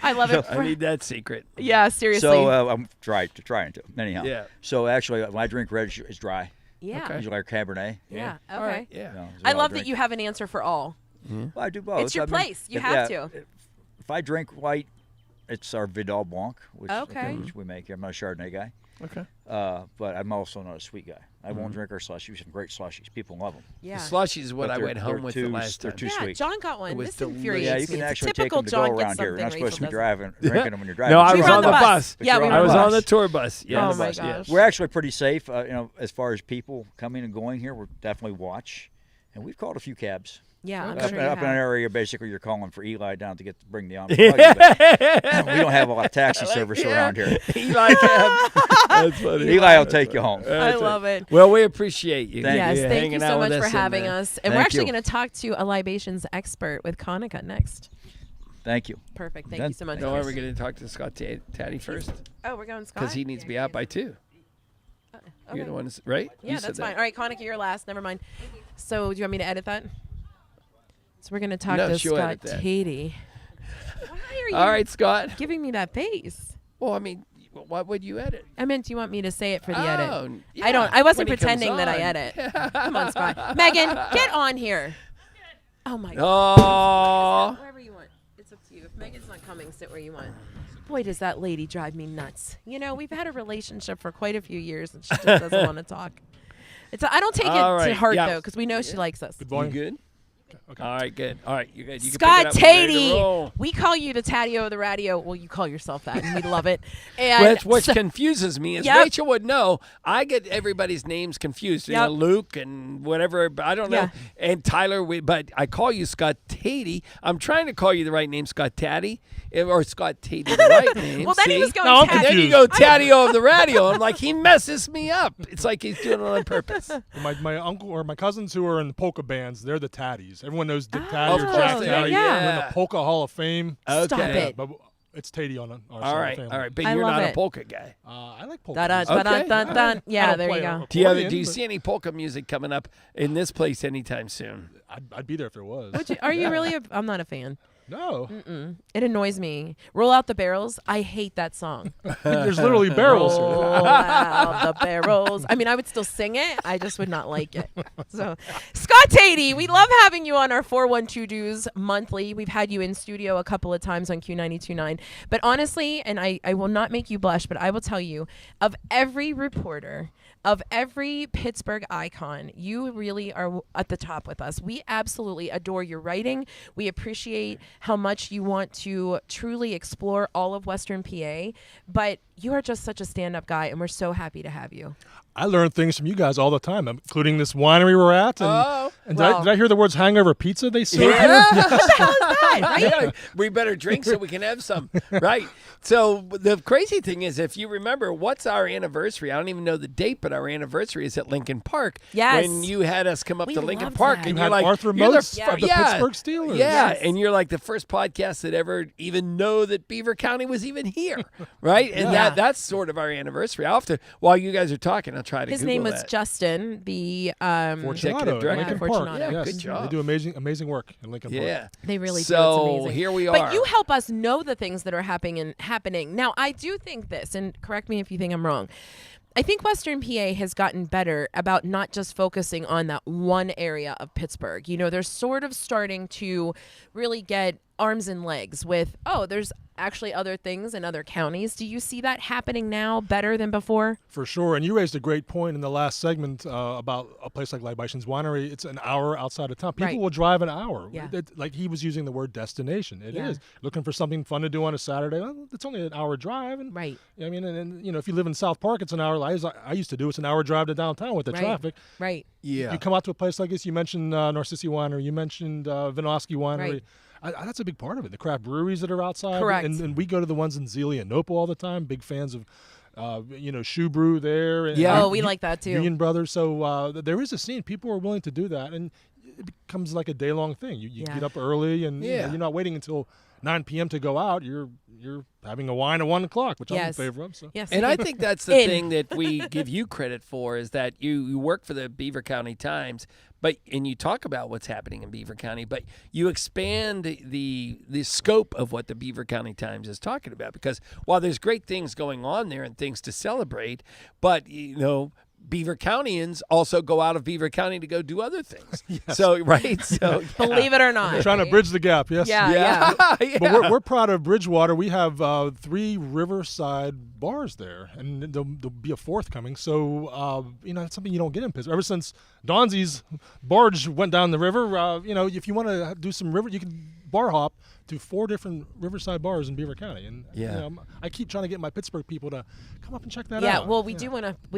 I love it. I need that secret. Yeah, seriously. So I'm trying to. Anyhow. Yeah. So actually, when I drink red, it's dry. yeah. Okay. Usually like Cabernet. Yeah. Okay. All right. Yeah. You know, is I what I'll love that drink. you have an answer for all. Well, I do both. It's your I mean, place. You if- have yeah, to. If I drink white, it's our Vidal Blanc, Okay. which we make here. I'm not a Chardonnay guy. Okay. But I'm also not a sweet guy. I won't drink our slushies. We have some great slushies. People love them. Yeah. The slushies is what But I they're- went home they're with too- the last they're time. too Yeah, sweet. John got one. It was This delicious. infuriates Yeah, me. you can It's actually take typical them to John go gets around here. You're not something supposed to be Rachel driving, drinking them when you're driving. No, I We was were on on the the bus. bus. Yeah, we You're were I on was the on bus. the tour bus. Yes. Oh my Yes. gosh. We're actually pretty safe. As far as people coming and going here, we're definitely watch, and we've called a few cabs. Yeah, I'm Okay. sure you Up in an have. area, basically, you're calling for Eli down to bring the omnibus. But we don't have a lot of taxi service around here. Eli Cab. That's funny. Eli will take you home. I love it. Well, we appreciate you. Thank Yes, you. thank you hanging so out much with for us and, having us. And we're Thank actually you. going to talk to a libations expert with Conica next. Thank you. Perfect. Thank Done. you so much. No, are Chris. we going to talk to Scott Taddy first? Oh, we're going Scott? Because he needs to be out by 2. Okay. You're the one, right? Yeah, You said that's that. fine. All right, Conica, you're last. Never mind. So, do you want me to edit that? So we're going to talk No, to she'll Scott edit that. Taddy. Why are you All right, Scott. giving me that face? Well, I mean, what would you edit? I meant, do you want me to say it for the edit? Oh, yeah, I don't. I wasn't when he comes pretending that I on. edit. Come on, Scott. Megan, get on here. Oh my God. Oh. Wherever you want. It's up to you. If Megan's not coming, sit where you want. Boy, does that lady drive me nuts. You know, we've had a relationship for quite a few years, and she just doesn't want to talk. I don't take it All to right, heart, yeah. though, because we know she likes us. Good You volume. good? Okay. All right, good. All right, you good. You Scott can pick it up. We're ready to Taddy. roll. We call you the Taddeo of the radio. Well, you call yourself that, and we love it. And Well, that's what so- confuses me. As Yep. Rachel would know, I get everybody's names confused. You know, Yep. Luke and whatever. But I don't know. Yeah. And Tyler, but I call you Scott Taddy. I'm trying to call you the right name, Scott Taddy, or Scott Taddy, the right name. well, then he see? was going No, I'm And then Taddy. you go Taddeo of the radio. I'm like, he messes me up. It's like he's doing it on purpose. My uncle or my cousins who are in the polka bands, they're the Taddies. Everyone knows Dick Oh, Taddy Of or course Jack they yeah, are, Taddy. yeah. They're in the Polka Hall of Fame. Stop Okay. it. But it's Taddy on our All side right, of the family. all right. But I you're love not it. a polka guy. I like polka. Da-da, music. Okay. da-da-dun-dun. I Yeah, don't there you play go. Do you accordion, see any polka music coming up in this place anytime soon? I'd be there if there was. Are you really? I'm not a fan. No. It annoys me. Roll out the barrels. I hate that song. There's literally barrels. Roll out the barrels. I mean, I would still sing it. I just would not like it. So, Scott Taddy, we love having you on our 412 Dues monthly. We've had you in studio a couple of times on Q92.9. But honestly, and I will not make you blush, but I will tell you, of every reporter, of every Pittsburgh icon, you really are at the top with us. We absolutely adore your writing. We appreciate how much you want to truly explore all of Western PA, but you are just such a stand-up guy, and we're so happy to have you. I learn things from you guys all the time, including this winery we're at. And, and well- did I hear the words hangover pizza they serve here? What the hell is that, right? Yeah, we better drink so we can have some, right? So the crazy thing is, if you remember, what's our anniversary? I don't even know the date, but our anniversary is at Lincoln Park. Yes. When you had us come up We to Lincoln loved Park, that. and You you're had like, Arthur you're Moats the, of the Pittsburgh Steelers. Yeah, Yes. and you're like the first podcast that ever even know that Beaver County was even here, right? And Yeah. that's sort of our anniversary. I'll have to, while you guys are talking, I'll try to His Google name was that. Justin, the Fortunato, director. Lincoln Yeah, Park. Fortunato. Yes, Good job. They do amazing work in Lincoln Park. Yeah. They really do. It's So amazing. here we But are. you help us know the things that are happening. Now, I do think this, and correct me if you think I'm wrong. I think Western PA has gotten better about not just focusing on that one area of Pittsburgh. You know, they're sort of starting to really get arms and legs with, there's actually other things in other counties. Do you see that happening now better than before? For sure. And you raised a great point in the last segment about a place like Libations Winery. It's an hour outside of town. People Right. will drive an hour. Yeah. Like he was using the word destination. It is. Yeah. Looking for something fun to do on a Saturday. Well, it's only an hour drive. And, Right. I mean, and you know, if you live in South Park, it's an hour. I used to do. It's an hour drive to downtown with the Right. traffic. Right. Yeah. You come out to a place like this. You mentioned Narcissi Winery. You mentioned Vinoski Winery. Right. That's a big part of it. The craft breweries that are outside. Correct. And we go to the ones in Zelia and Nopo all the time. Big fans of, Shoe Brew there. And, Yeah. Oh, we like that too. Union Brothers. So there is a scene. People are willing to do that. And it becomes like a day-long thing. You Yeah. get up early and Yeah. you're not waiting until 9 p.m. to go out. You're having a wine at 1 o'clock, which I'm in Yes. favor of. So. Yes. And I think that's the In. thing that we give you credit for is that you work for the Beaver County Times, and you talk about what's happening in Beaver County, but you expand the scope of what the Beaver County Times is talking about, because while there's great things going on there and things to celebrate, but Beaver Countyans also go out of Beaver County to go do other things. Yes. So, right? So, Believe it or not. Trying to bridge the gap, yes. Yeah. But we're proud of Bridgewater. We have 3 riverside bars there, and there'll be a 4th coming. So, it's something you don't get in Pittsburgh. Ever since Donzi's barge went down the river, if you want to do some river, you can bar hop to 4 different riverside bars in Beaver County. And I keep trying to get my Pittsburgh people to come up and check that out. Yeah, well, we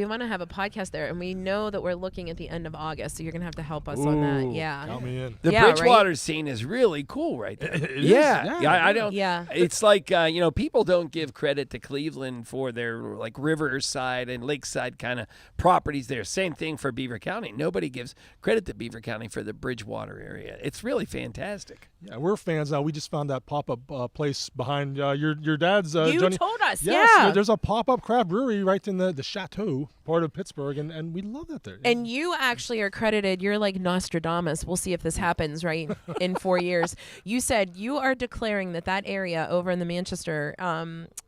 want to have a podcast there, and we know that we're looking at the end of August, so you're gonna have to help us on that. Yeah, count me in. The Bridgewater scene is really cool, right there. I don't. Yeah, it's like people don't give credit to Cleveland for their like riverside and lakeside kind of properties there. Same thing for Beaver County. Nobody gives credit to Beaver County for the Bridgewater area. It's really fantastic. Yeah, we're fans now. We just found that pop-up place behind your dad's. You Johnny. told us, Yes, yeah. There's a pop-up craft brewery right in the Chateau part of Pittsburgh, and we love that there. And you actually are credited. You're like Nostradamus. We'll see if this happens right in 4 years. You said you are declaring that area over in the Manchester,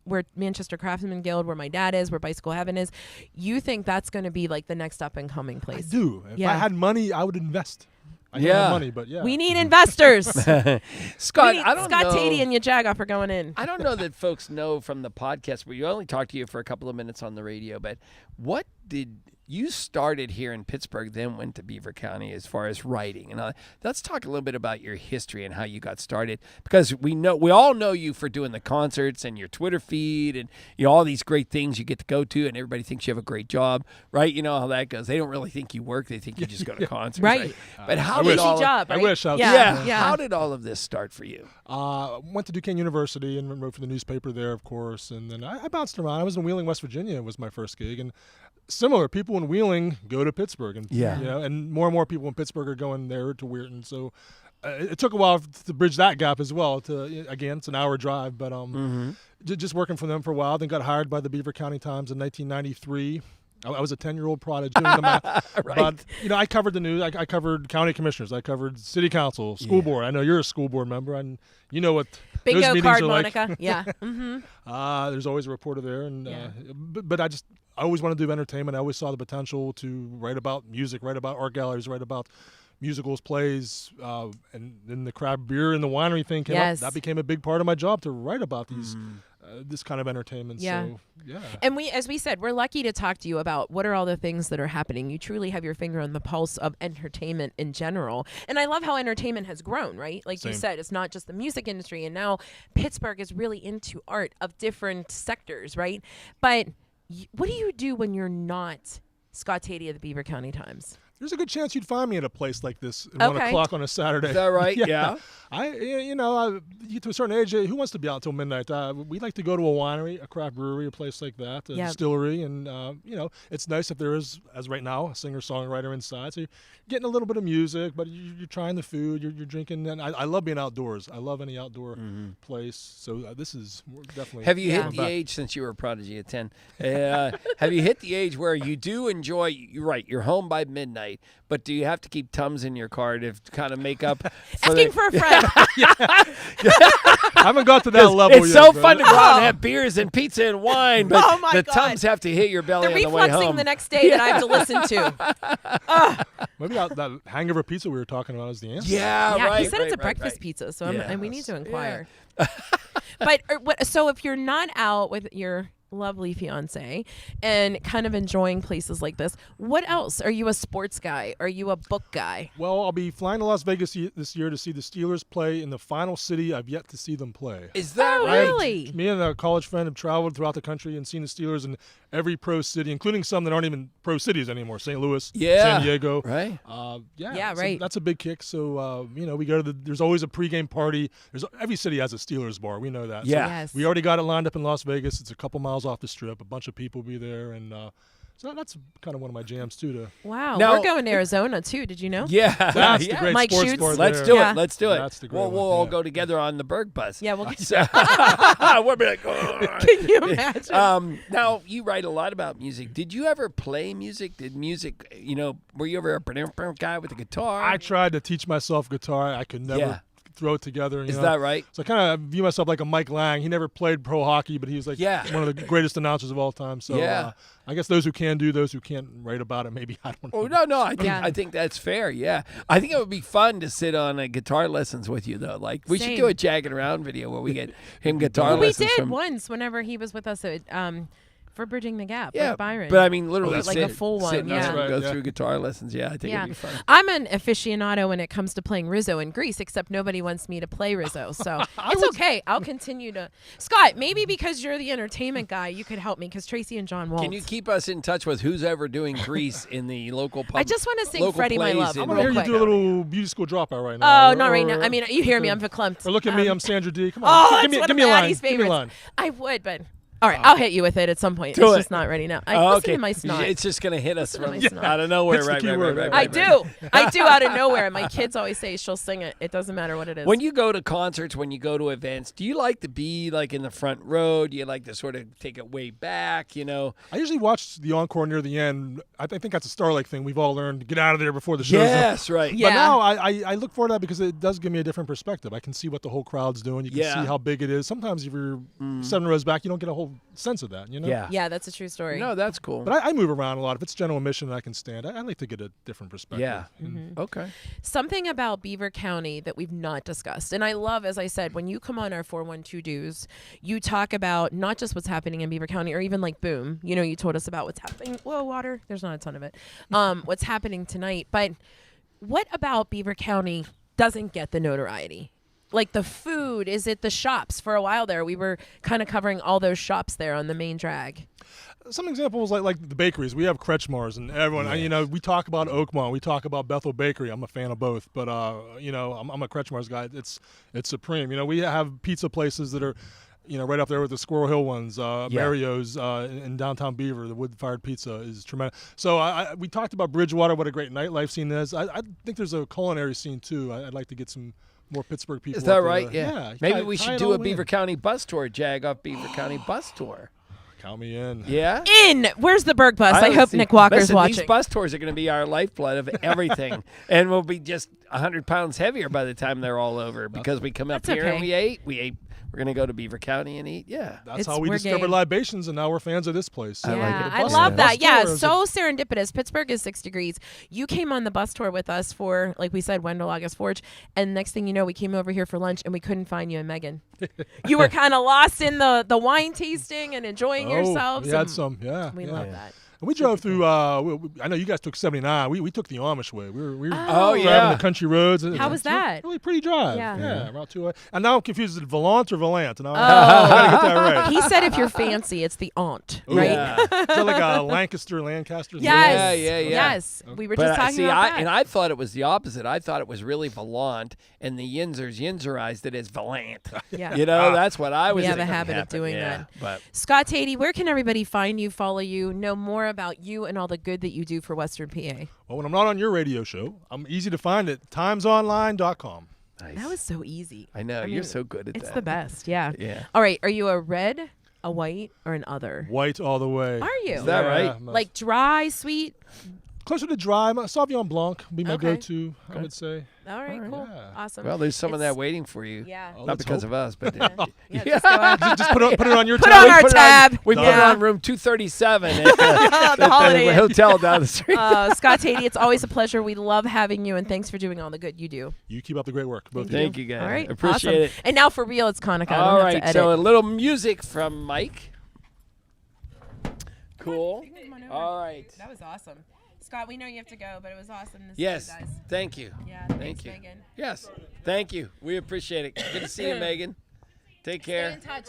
where Manchester Craftsman Guild, where my dad is, where Bicycle Heaven is, you think that's going to be like the next up-and-coming place. I do. If I had money, I would invest. I don't have money, but yeah. We need investors. Scott, I don't know. Scott Tatey and YaJagoff are going in. I don't know that folks know from the podcast, but you only talked to you for a couple of minutes on the radio, but what did you started here in Pittsburgh, then went to Beaver County as far as writing. And let's talk a little bit about your history and how you got started, because we all know you for doing the concerts and your Twitter feed and all these great things you get to go to, and everybody thinks you have a great job, right? You know how that goes. They don't really think you work; they think you just go to concerts, right? But But how did job? I wish. Yeah. How did all of this start for you? Went to Duquesne University and wrote for the newspaper there, of course, and then I bounced around. I was in Wheeling, West Virginia. Was my first gig, and similar people in Wheeling go to Pittsburgh, and and more people in Pittsburgh are going there to Weirton. So it took a while to bridge that gap as well. Again, it's an hour drive, but just working for them for a while. Then got hired by the Beaver County Times in 1993. I was a 10-year-old prodigy doing the math. Right. But, I covered the news. I covered county commissioners. I covered city council, school board. I know you're a school board member, and you know what those bingo meetings card, are Monica. like. Yeah. Mm-hmm. There's always a reporter there, and but I always wanted to do entertainment. I always saw the potential to write about music, write about art galleries, write about musicals, plays, and then the craft beer and the winery thing came up. That became a big part of my job, to write about these this kind of entertainment. Yeah. So, yeah. And as we said, we're lucky to talk to you about what are all the things that are happening. You truly have your finger on the pulse of entertainment in general. And I love how entertainment has grown, right? Like you said, it's not just the music industry, and now Pittsburgh is really into art of different sectors, right? But what do you do when you're not Scott Tatey of the Beaver County Times? There's a good chance you'd find me at a place like this at 1 o'clock on a Saturday. Is that right? Yeah. You get to a certain age, who wants to be out until midnight? We like to go to a winery, a craft brewery, a place like that, a distillery, and it's nice if there is, as right now, a singer-songwriter inside. So you're getting a little bit of music, but you're trying the food, you're drinking, and I love being outdoors. I love any outdoor place. So this is definitely. Have you hit the age, since you were a prodigy at 10? Have you hit the age where you do enjoy? You're right. You're home by midnight. But do you have to keep Tums in your car to kind of make up? Asking for a friend. I haven't got to that level yet. It's so fun to go out and have beers and pizza and wine, but the Tums have to hit your belly on the way home. The refluxing the next day that I have to listen to. Maybe that hangover pizza we were talking about is the answer. Yeah, right. He said it's a breakfast pizza, so and we need to inquire. But so if you're not out with your lovely fiance and kind of enjoying places like this, what else? Are you a sports guy? Are you a book guy? Well, I'll be flying to Las Vegas this year to see the Steelers play in the final city I've yet to see them play. Is that right? Really? Me and a college friend have traveled throughout the country and seen the Steelers in every pro city, including some that aren't even pro cities anymore. St. Louis, San Diego. Right. Right. That's a big kick. So, we go to there's always a pregame party. Every city has a Steelers bar. We know that. Yeah. So we already got it lined up in Las Vegas. It's a couple miles off the strip. A bunch of people will be there, and So that's kind of one of my jams too. Wow. Now- We're going to Arizona, too. Did you know? Yeah. That's yeah. the great Mike sports Schutz. bar Let's there. do Yeah. it. Let's do it. That's the great We'll one, all yeah. go together on the Berg bus. Yeah, we'll get So- we'll be like, "Oh." Can you imagine? Now, you write a lot about music. Did you ever play music? Did music, were you ever a guy with a guitar? I tried to teach myself guitar. I could never Yeah. throw it together. Is that right? So I kind of view myself like a Mike Lang. He never played pro hockey, but he was like Yeah. one of the greatest announcers of all time. So Yeah. I guess those who can do, those who can't write about it, maybe. I don't know. Oh no! Yeah. I think that's fair. Yeah, I think it would be fun to sit on guitar lessons with you though. Like we should do Same. a Jagged Around video where we get him guitar Well, we lessons did from. once whenever he was with us at, for Bridging the Gap Yeah, with Byron. but I mean literally like sit, a full one. sit and Yeah. Right, go yeah. through guitar lessons. Yeah, I think Yeah. it'd be fun. I'm an aficionado when it comes to playing Rizzo in Greece, except nobody wants me to play Rizzo. So it's okay. I'll continue to. Scott, maybe because you're the entertainment guy, you could help me because Tracy and John won't. Can you keep us in touch with who's ever doing Grease in the local pub? I just want to sing local Freddie My plays Love. in- I'm going to hear real you quick. do a little beauty school dropout right now. Oh, not right now. I mean, you hear me. I'm verklempt. Or look at me. I'm Sandra D. Come Oh, on. that's give me, one give of me a line. Maddie's Give me a favorites. line. I would, but all right, I'll hit you with it at some point. Do It's it. just not ready now. Oh, Listen to my snot. It's just gonna hit us Listen to from my snot. out of nowhere. Hits the Right, key right, word, right, right, right, I right. do. I do out of nowhere. My kids always say she'll sing it. It doesn't matter what it is. When you go to concerts, when you go to events, do you like to be like in the front row? Do you like to sort of take it way back? I usually watch the encore near the end. I think that's a Starlight thing. We've all learned to get out of there before the show's up. Yes, right. Yeah. But now I look forward to that because it does give me a different perspective. I can see what the whole crowd's doing. You can Yeah. see how big it is. Sometimes if you're 7 rows back, you don't get a whole sense of that. Yeah. Yeah, that's a true story. No, that's cool. But I move around a lot. If it's general admission and I can stand, I like to get a different perspective. Yeah. And Okay. Something about Beaver County that we've not discussed. And I love, as I said, when you come on our 412 Dues, you talk about not just what's happening in Beaver County or even like Boom. You told us about what's happening. Whoa, water. There's not a ton of it. What's happening tonight. But what about Beaver County doesn't get the notoriety? Like the food, is it the shops? For a while there, we were kind of covering all those shops there on the main drag. some examples like the bakeries. We have Kretschmar's, and everyone. We talk about Oakmont. We talk about Bethel Bakery. I'm a fan of both, but I'm a Kretschmar's guy. It's supreme. We have pizza places that are, right up there with the Squirrel Hill ones. Mario's in downtown Beaver, the wood-fired pizza is tremendous. So we talked about Bridgewater, what a great nightlife scene is. I think there's a culinary scene too. I'd like to get some more Pittsburgh people. Is that up there. right? Yeah. Maybe we should do a Beaver County bus tour, YaJagoff Beaver County bus tour. Count me in. Yeah? Where's the Berg bus? I hope Nick Walker's Listen, watching. These bus tours are going to be our lifeblood of everything. And we'll be just 100 pounds heavier by the time they're all over because we come up That's here okay. and we ate. We're going to go to Beaver County and eat. Yeah. That's how we we're discovered game. Libations, and now we're fans of this place. So Yeah, the I bus- love bus that. Yeah, tour is so serendipitous. Pittsburgh is 6 degrees. You came on the bus tour with us for, like we said, Wendell August Forge, and next thing you know, we came over here for lunch and we couldn't find you and Megan. You were kind of lost in the wine tasting and enjoying yourselves. We had and some, yeah. We yeah. love that. And we drove through. I know you guys took 79. We took the Amish way. We were Oh, driving yeah. the country roads. How was that? Really pretty drive. Yeah. Route 2. And now I'm confused. Is it Volant or Volant? And I Oh. gotta get that right. He said if you're fancy, it's the aunt, Ooh. right? Yeah. Is that like a Lancaster? Yes. Yeah. Yes. We were just talking about that. And I thought it was the opposite. I thought it was really Volant, and the Yinzerized it as Volant. Yeah. That's what I was We have a thinking habit of happened. doing Yeah, that. But Scott Tatey, where can everybody find you, follow you, know more about you and all the good that you do for Western PA? Well, when I'm not on your radio show, I'm easy to find at timesonline.com. nice. That was so easy. I know. I You're mean, so good at It's that. the best, yeah. Yeah. All right, are you a red, a white, or an other? White all the way. Are you? Is that right? I'm Like dry, sweet? closer to dry. Sauvignon Blanc would be my Okay. go-to, I would say. All right, cool. Yeah. Awesome. Well, there's some of It's- that waiting for you. Yeah. Oh, Not let's because hope. of us, but Yeah, just go out. Just put it on your Put tab. on our put it tab. we put it Yeah. on room 237 at The Holiday the Inn. hotel down the street. Scott Tatey, it's always a pleasure. We love having you, and thanks for doing all the good you do. You keep up the great work, both of you. Thank you, guys. All right, Appreciate awesome. it. And now for real, it's Conica. I don't All have right, to edit. so a little music from Mike. Cool. All right. That was awesome. Scott, we know you have to go, but it was awesome to Yes. see you guys. Thank you. Yeah, Thank thanks, you. Megan. Yes. Thank you. We appreciate it. Good to see you, Megan. Take Stay care. in touch.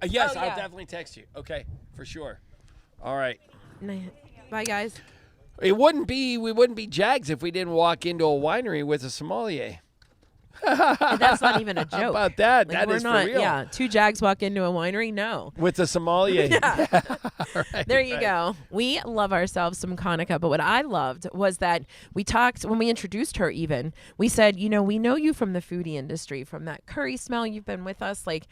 Yes, Oh, I'll yeah. definitely text you. Okay, for sure. All right. Bye, guys. We wouldn't be Jags if we didn't walk into a winery with a sommelier. And that's not even a joke. How about that? Like, That we're is not, for real. Yeah, 2 Jags walk into a winery? No. With the sommelier. Yeah. Right, There you right. go. We love ourselves some Konica, but what I loved was that we talked, when we introduced her even, we said, we know you from the foodie industry, from that curry smell. You've been with us like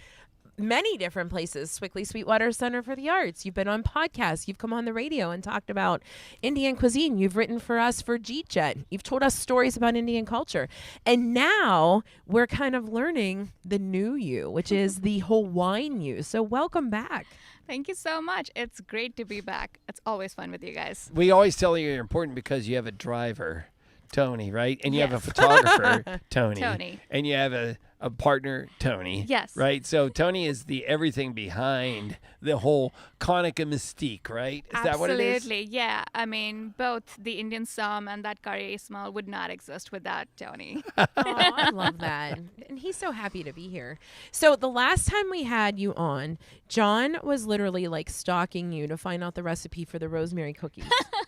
many different places, Swickley Sweetwater Center for the Arts. You've been on podcasts. You've come on the radio and talked about Indian cuisine. You've written for us for Jeet Jet. You've told us stories about Indian culture. And now we're kind of learning the new you, which is the Hawaiian you. So welcome back. Thank you so much. It's great to be back. It's always fun with you guys. We always tell you you're important because you have a driver, Tony, right? And you have a Yes. photographer, Tony. Tony. And you have a partner, Tony. Yes. Right? So Tony is the everything behind the whole Konica mystique, right? Is that what it is? Absolutely, yeah. I mean, both the Indian som and that curry smell would not exist without Tony. Oh, I love that. And he's so happy to be here. So the last time we had you on, John was literally like stalking you to find out the recipe for the rosemary cookies.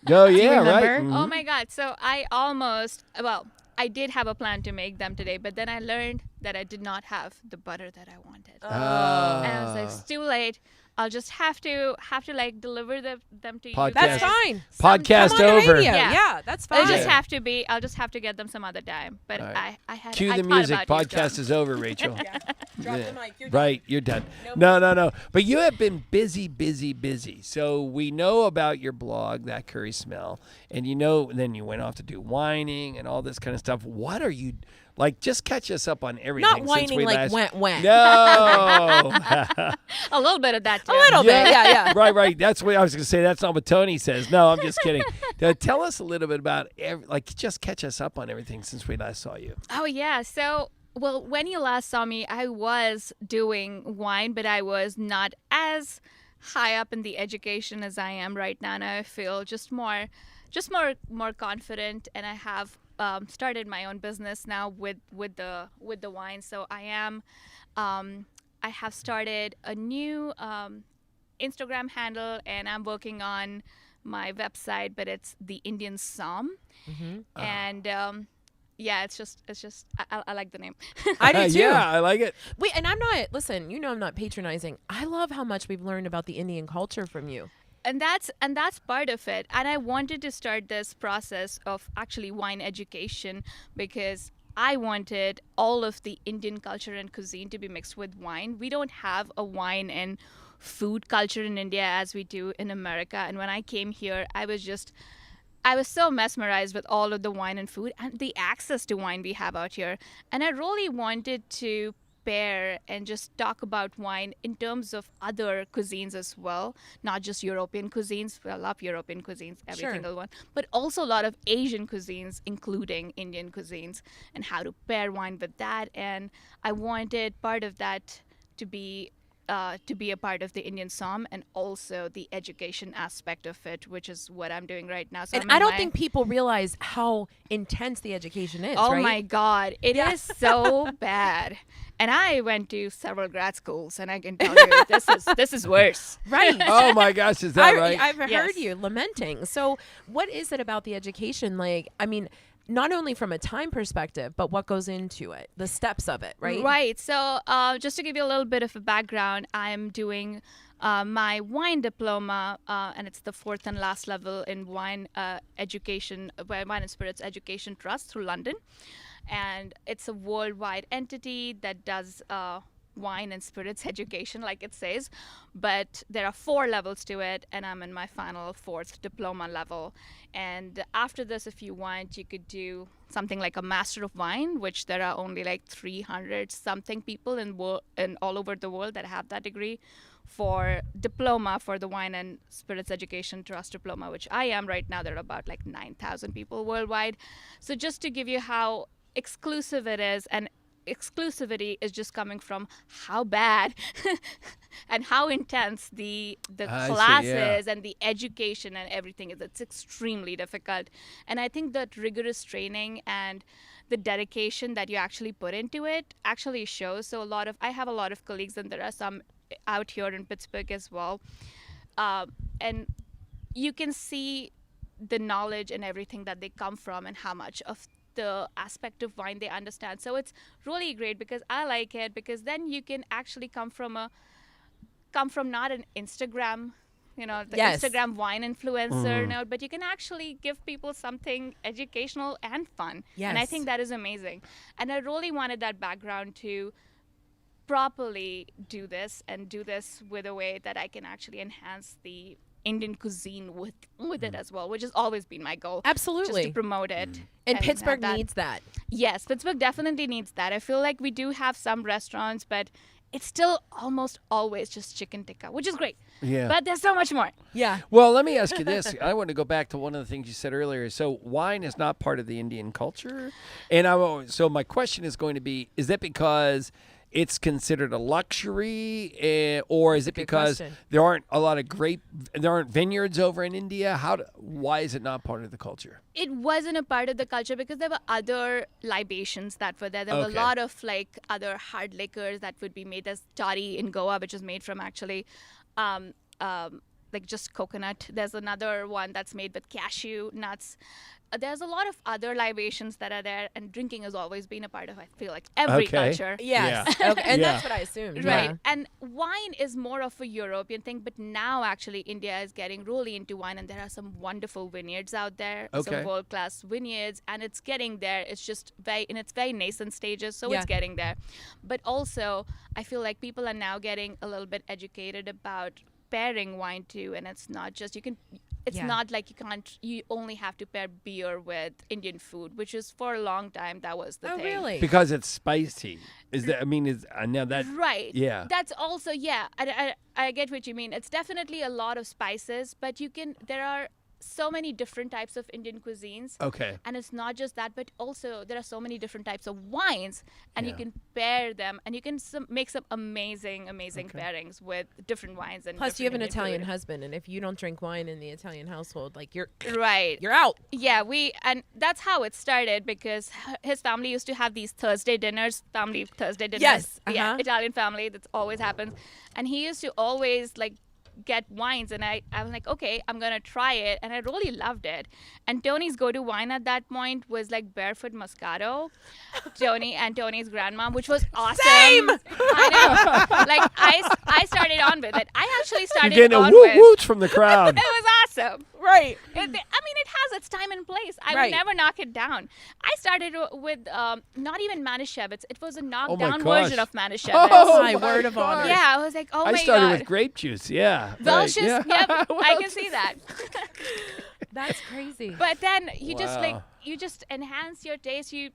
Oh, yeah, remember? right. Oh my God. So I did have a plan to make them today, but then I learned that I did not have the butter that I wanted. Oh. And I was like, it's too late. I'll just have to like deliver them to you. Podcast. That's fine. Podcast Come on the over. radio. Yeah. Yeah, that's fine. I'll just Yeah. have to get them some other time. But All right. I had Cue I the thought music. about you, Podcast John. is over, Rachel. Drop Yeah. the mic. You're Right, you're done. No. But you have been busy. So we know about your blog, That Curry Smell, and then you went off to do whining and all this kind of stuff. What are you like? Just catch us up on everything. Not since whining we like last... went. No. A little bit of that too. A little bit. Yeah. Right. That's what I was going to say. That's not what Tony says. No, I'm just kidding. Tell us a little bit about just catch us up on everything since we last saw you. Oh yeah. So when you last saw me, I was doing wine, but I was not as high up in the education as I am right now. And I feel just more confident, and I have started my own business now with the wine. So I have started a new Instagram handle, and I'm working on my website, but it's the Indian Som. And it's just I like the name. I do too. Yeah, I like it. Wait, and I'm not patronizing. I love how much we've learned about the Indian culture from you. And that's part of it. And I wanted to start this process of actually wine education because I wanted all of the Indian culture and cuisine to be mixed with wine. We don't have a wine and food culture in India as we do in America. And when I came here, I was so mesmerized with all of the wine and food and the access to wine we have out here. And I really wanted to pair and just talk about wine in terms of other cuisines as well, not just European cuisines. I love European cuisines, every Sure. single one, but also a lot of Asian cuisines, including Indian cuisines, and how to pair wine with that. And I wanted part of that to be a part of the Indian Som, and also the education aspect of it, which is what I'm doing right now. So And I'm I in don't my- think people realize how intense the education is. Oh right? my God, it is so bad. And I went to several grad schools, and I can tell you this is worse. Right. Oh my gosh, is that right? I've heard Yes. you lamenting. So, what is it about the education? Like, I mean, not only from a time perspective, but what goes into it, the steps of it, right? Right. So just to give you a little bit of a background, I'm doing my wine diploma, and it's the fourth and last level in wine education, wine and spirits education trust through London. And it's a worldwide entity that does wine and spirits education, like it says. But there are 4 levels to it, and I'm in my final 4th diploma level. And after this, if you want, you could do something like a Master of Wine, which there are only like 300 something people in all over the world that have that degree. For diploma, for the Wine and Spirits Education Trust diploma, which I am right now, there are about like 9,000 people worldwide. So just to give you how exclusive it is, and exclusivity is just coming from how bad and how intense the classes and the education and everything is. It's extremely difficult. And I think that rigorous training and the dedication that you actually put into it actually shows. So I have a lot of colleagues, and there are some out here in Pittsburgh as well. And you can see the knowledge and everything that they come from, and how much of the aspect of wine they understand. So it's really great because I like it, because then you can actually come from not an Instagram, the Yes. Instagram wine influencer note, but you can actually give people something educational and fun. And I Yes. think that is amazing. And I really wanted that background to properly do this and do this with a way that I can actually enhance the Indian cuisine with it as well, which has always been my goal. Just Absolutely. to promote it. And have Pittsburgh that. needs that. Yes, Pittsburgh definitely needs that. I feel like we do have some restaurants, but it's still almost always just chicken tikka, which is great. Yeah. But there's so much more. Yeah. Well, let me ask you this. I want to go back to one of the things you said earlier. So wine is not part of the Indian culture. And so my question is going to be, is that because it's considered a luxury, or is it Good because question. there aren't a lot of there aren't vineyards over in India? Why is it not part of the culture? It wasn't a part of the culture because there were other libations that were there. There were a Okay. lot of other hard liquors that would be made. There's toddy in Goa, which is made from actually just coconut. There's another one that's made with cashew nuts. There's a lot of other libations that are there, and drinking has always been a part of, I feel like, every Okay. culture. Yes. Okay. And Yeah. that's what I assumed. Right. Yeah. And wine is more of a European thing, but now actually India is getting really into wine, and there are some wonderful vineyards out there, Okay. some world-class vineyards, and it's getting there. It's just in its very nascent stages, so Yeah. it's getting there. But also, I feel like people are now getting a little bit educated about pairing wine too, and it's not just it's Yeah. not like you only have to pair beer with Indian food, which is for a long time that was the Oh, thing. really? Because it's spicy. Is that? I mean, now that. Right. Yeah. That's also, I get what you mean. It's definitely a lot of spices, but there are so many different types of Indian cuisines. Okay. And it's not just that, but also there are so many different types of wines, and you Yeah. can pair them, and you can make some amazing pairings with different wines. And Plus, you have an different Indian Italian food. husband, and if you don't drink wine in the Italian household, you're Right. out. Yeah, and that's how it started, because his family used to have these Thursday dinners, family Thursday dinners. Yes, Yeah, uh-huh. Italian family, that always happens. And he used to always get wines, and I was like, okay, I'm gonna try it, and I really loved it. And Tony's go-to wine at that point was Barefoot Moscato, Tony's grandma, which was awesome. Same! I know. I started on with it. I actually You're started getting a on woo with. woots from the crowd. It was awesome. Right. It has its time and place. I Right. would never knock it down. I started with not even Manischewitz. It was a knocked down gosh. version of Manischewitz. Oh, My word of gosh. honor. Yeah, I was like, oh I my started god. with grape juice. Yeah. Well, right, yeah. yep, I can see that. That's crazy. But then you Wow. just enhance your taste. You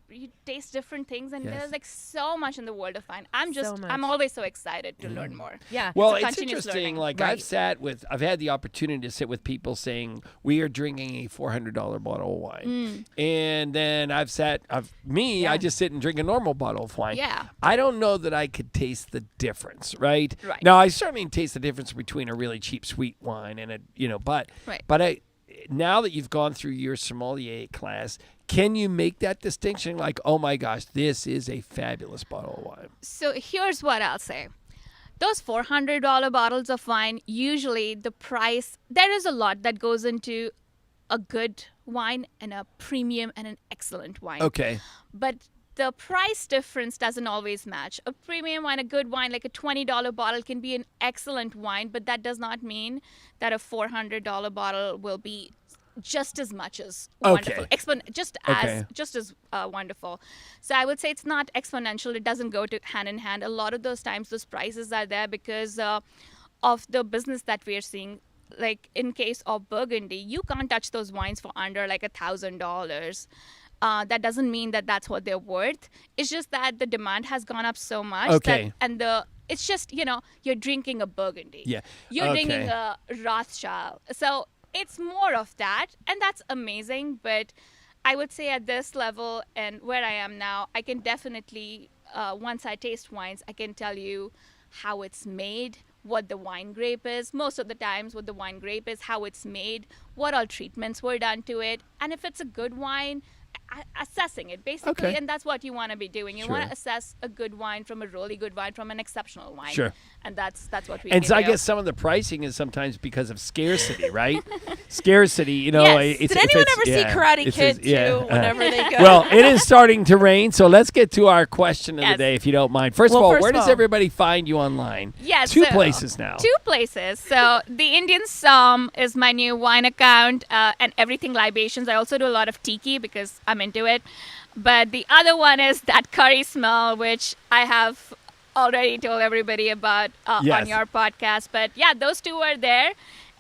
taste different things, and Yes. there's so much in the world of wine. I'm much. always so excited to learn more. yeah. Well, a it's continuous interesting. learning. Right. I've had the opportunity to sit with people saying we are drinking a $400 bottle of wine, and then I Yeah. just sit and drink a normal bottle of wine. Yeah. I don't know that I could taste the difference, right? Right. Now I certainly taste the difference between a really cheap sweet wine and Right. but now that you've gone through your sommelier class, can you make that distinction? Like, oh my gosh, this is a fabulous bottle of wine. So here's what I'll say. Those $400 bottles of wine, usually the price, there is a lot that goes into a good wine and a premium and an excellent wine. Okay. But the price difference doesn't always match. A premium wine, a good wine, like a $20 bottle can be an excellent wine, but that does not mean that a $400 bottle will be just as much as wonderful. Okay. Just Okay. as wonderful. So I would say it's not exponential. It doesn't go to hand in hand. A lot of those times those prices are there because of the business that we are seeing. Like in case of Burgundy, you can't touch those wines for under $1,000. That doesn't mean that that's what they're worth. It's just that the demand has gone up so much. Okay. It's just, you're drinking a Burgundy. Yeah. You're drinking Okay. a Rothschild. So it's more of that. And that's amazing. But I would say at this level and where I am now, I can definitely, once I taste wines, I can tell you how it's made, what the wine grape is, most of the times what the wine grape is, how it's made, what all treatments were done to it. And if it's a good wine, assessing it basically, Okay. and that's what you want to be doing. You Sure. want to assess a good wine from a really good wine from an exceptional wine. Sure. And that's what we And give so I you. guess some of the pricing is sometimes because of scarcity, right? Scarcity, you know. Yes. It's, Did if anyone it's- ever yeah, see Karate it's- Kid yeah, too? Whenever they go. Well, it is starting to rain, so let's get to our question of the Yes. day, if you don't mind. First Well, of all, first where of does all- everybody find you online? Yes, Two so- places now. 2 places. So the Indian Psalm is my new wine account, and everything libations. I also do a lot of tiki because I'm into it. But the other one is that curry smell, which I have already told everybody about Yes. on your podcast. But yeah, those 2 are there.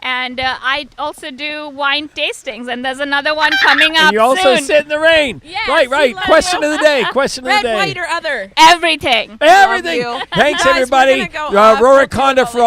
And I also do wine tastings, and there's another one coming up And you also soon. sit in the rain. Yes, right. we love Question you. of the day. Question of Red, the day. white, or other. Everything. Everything. Love you. Thanks, Guys, we're everybody. gonna go off. Roriconda We'll do for it all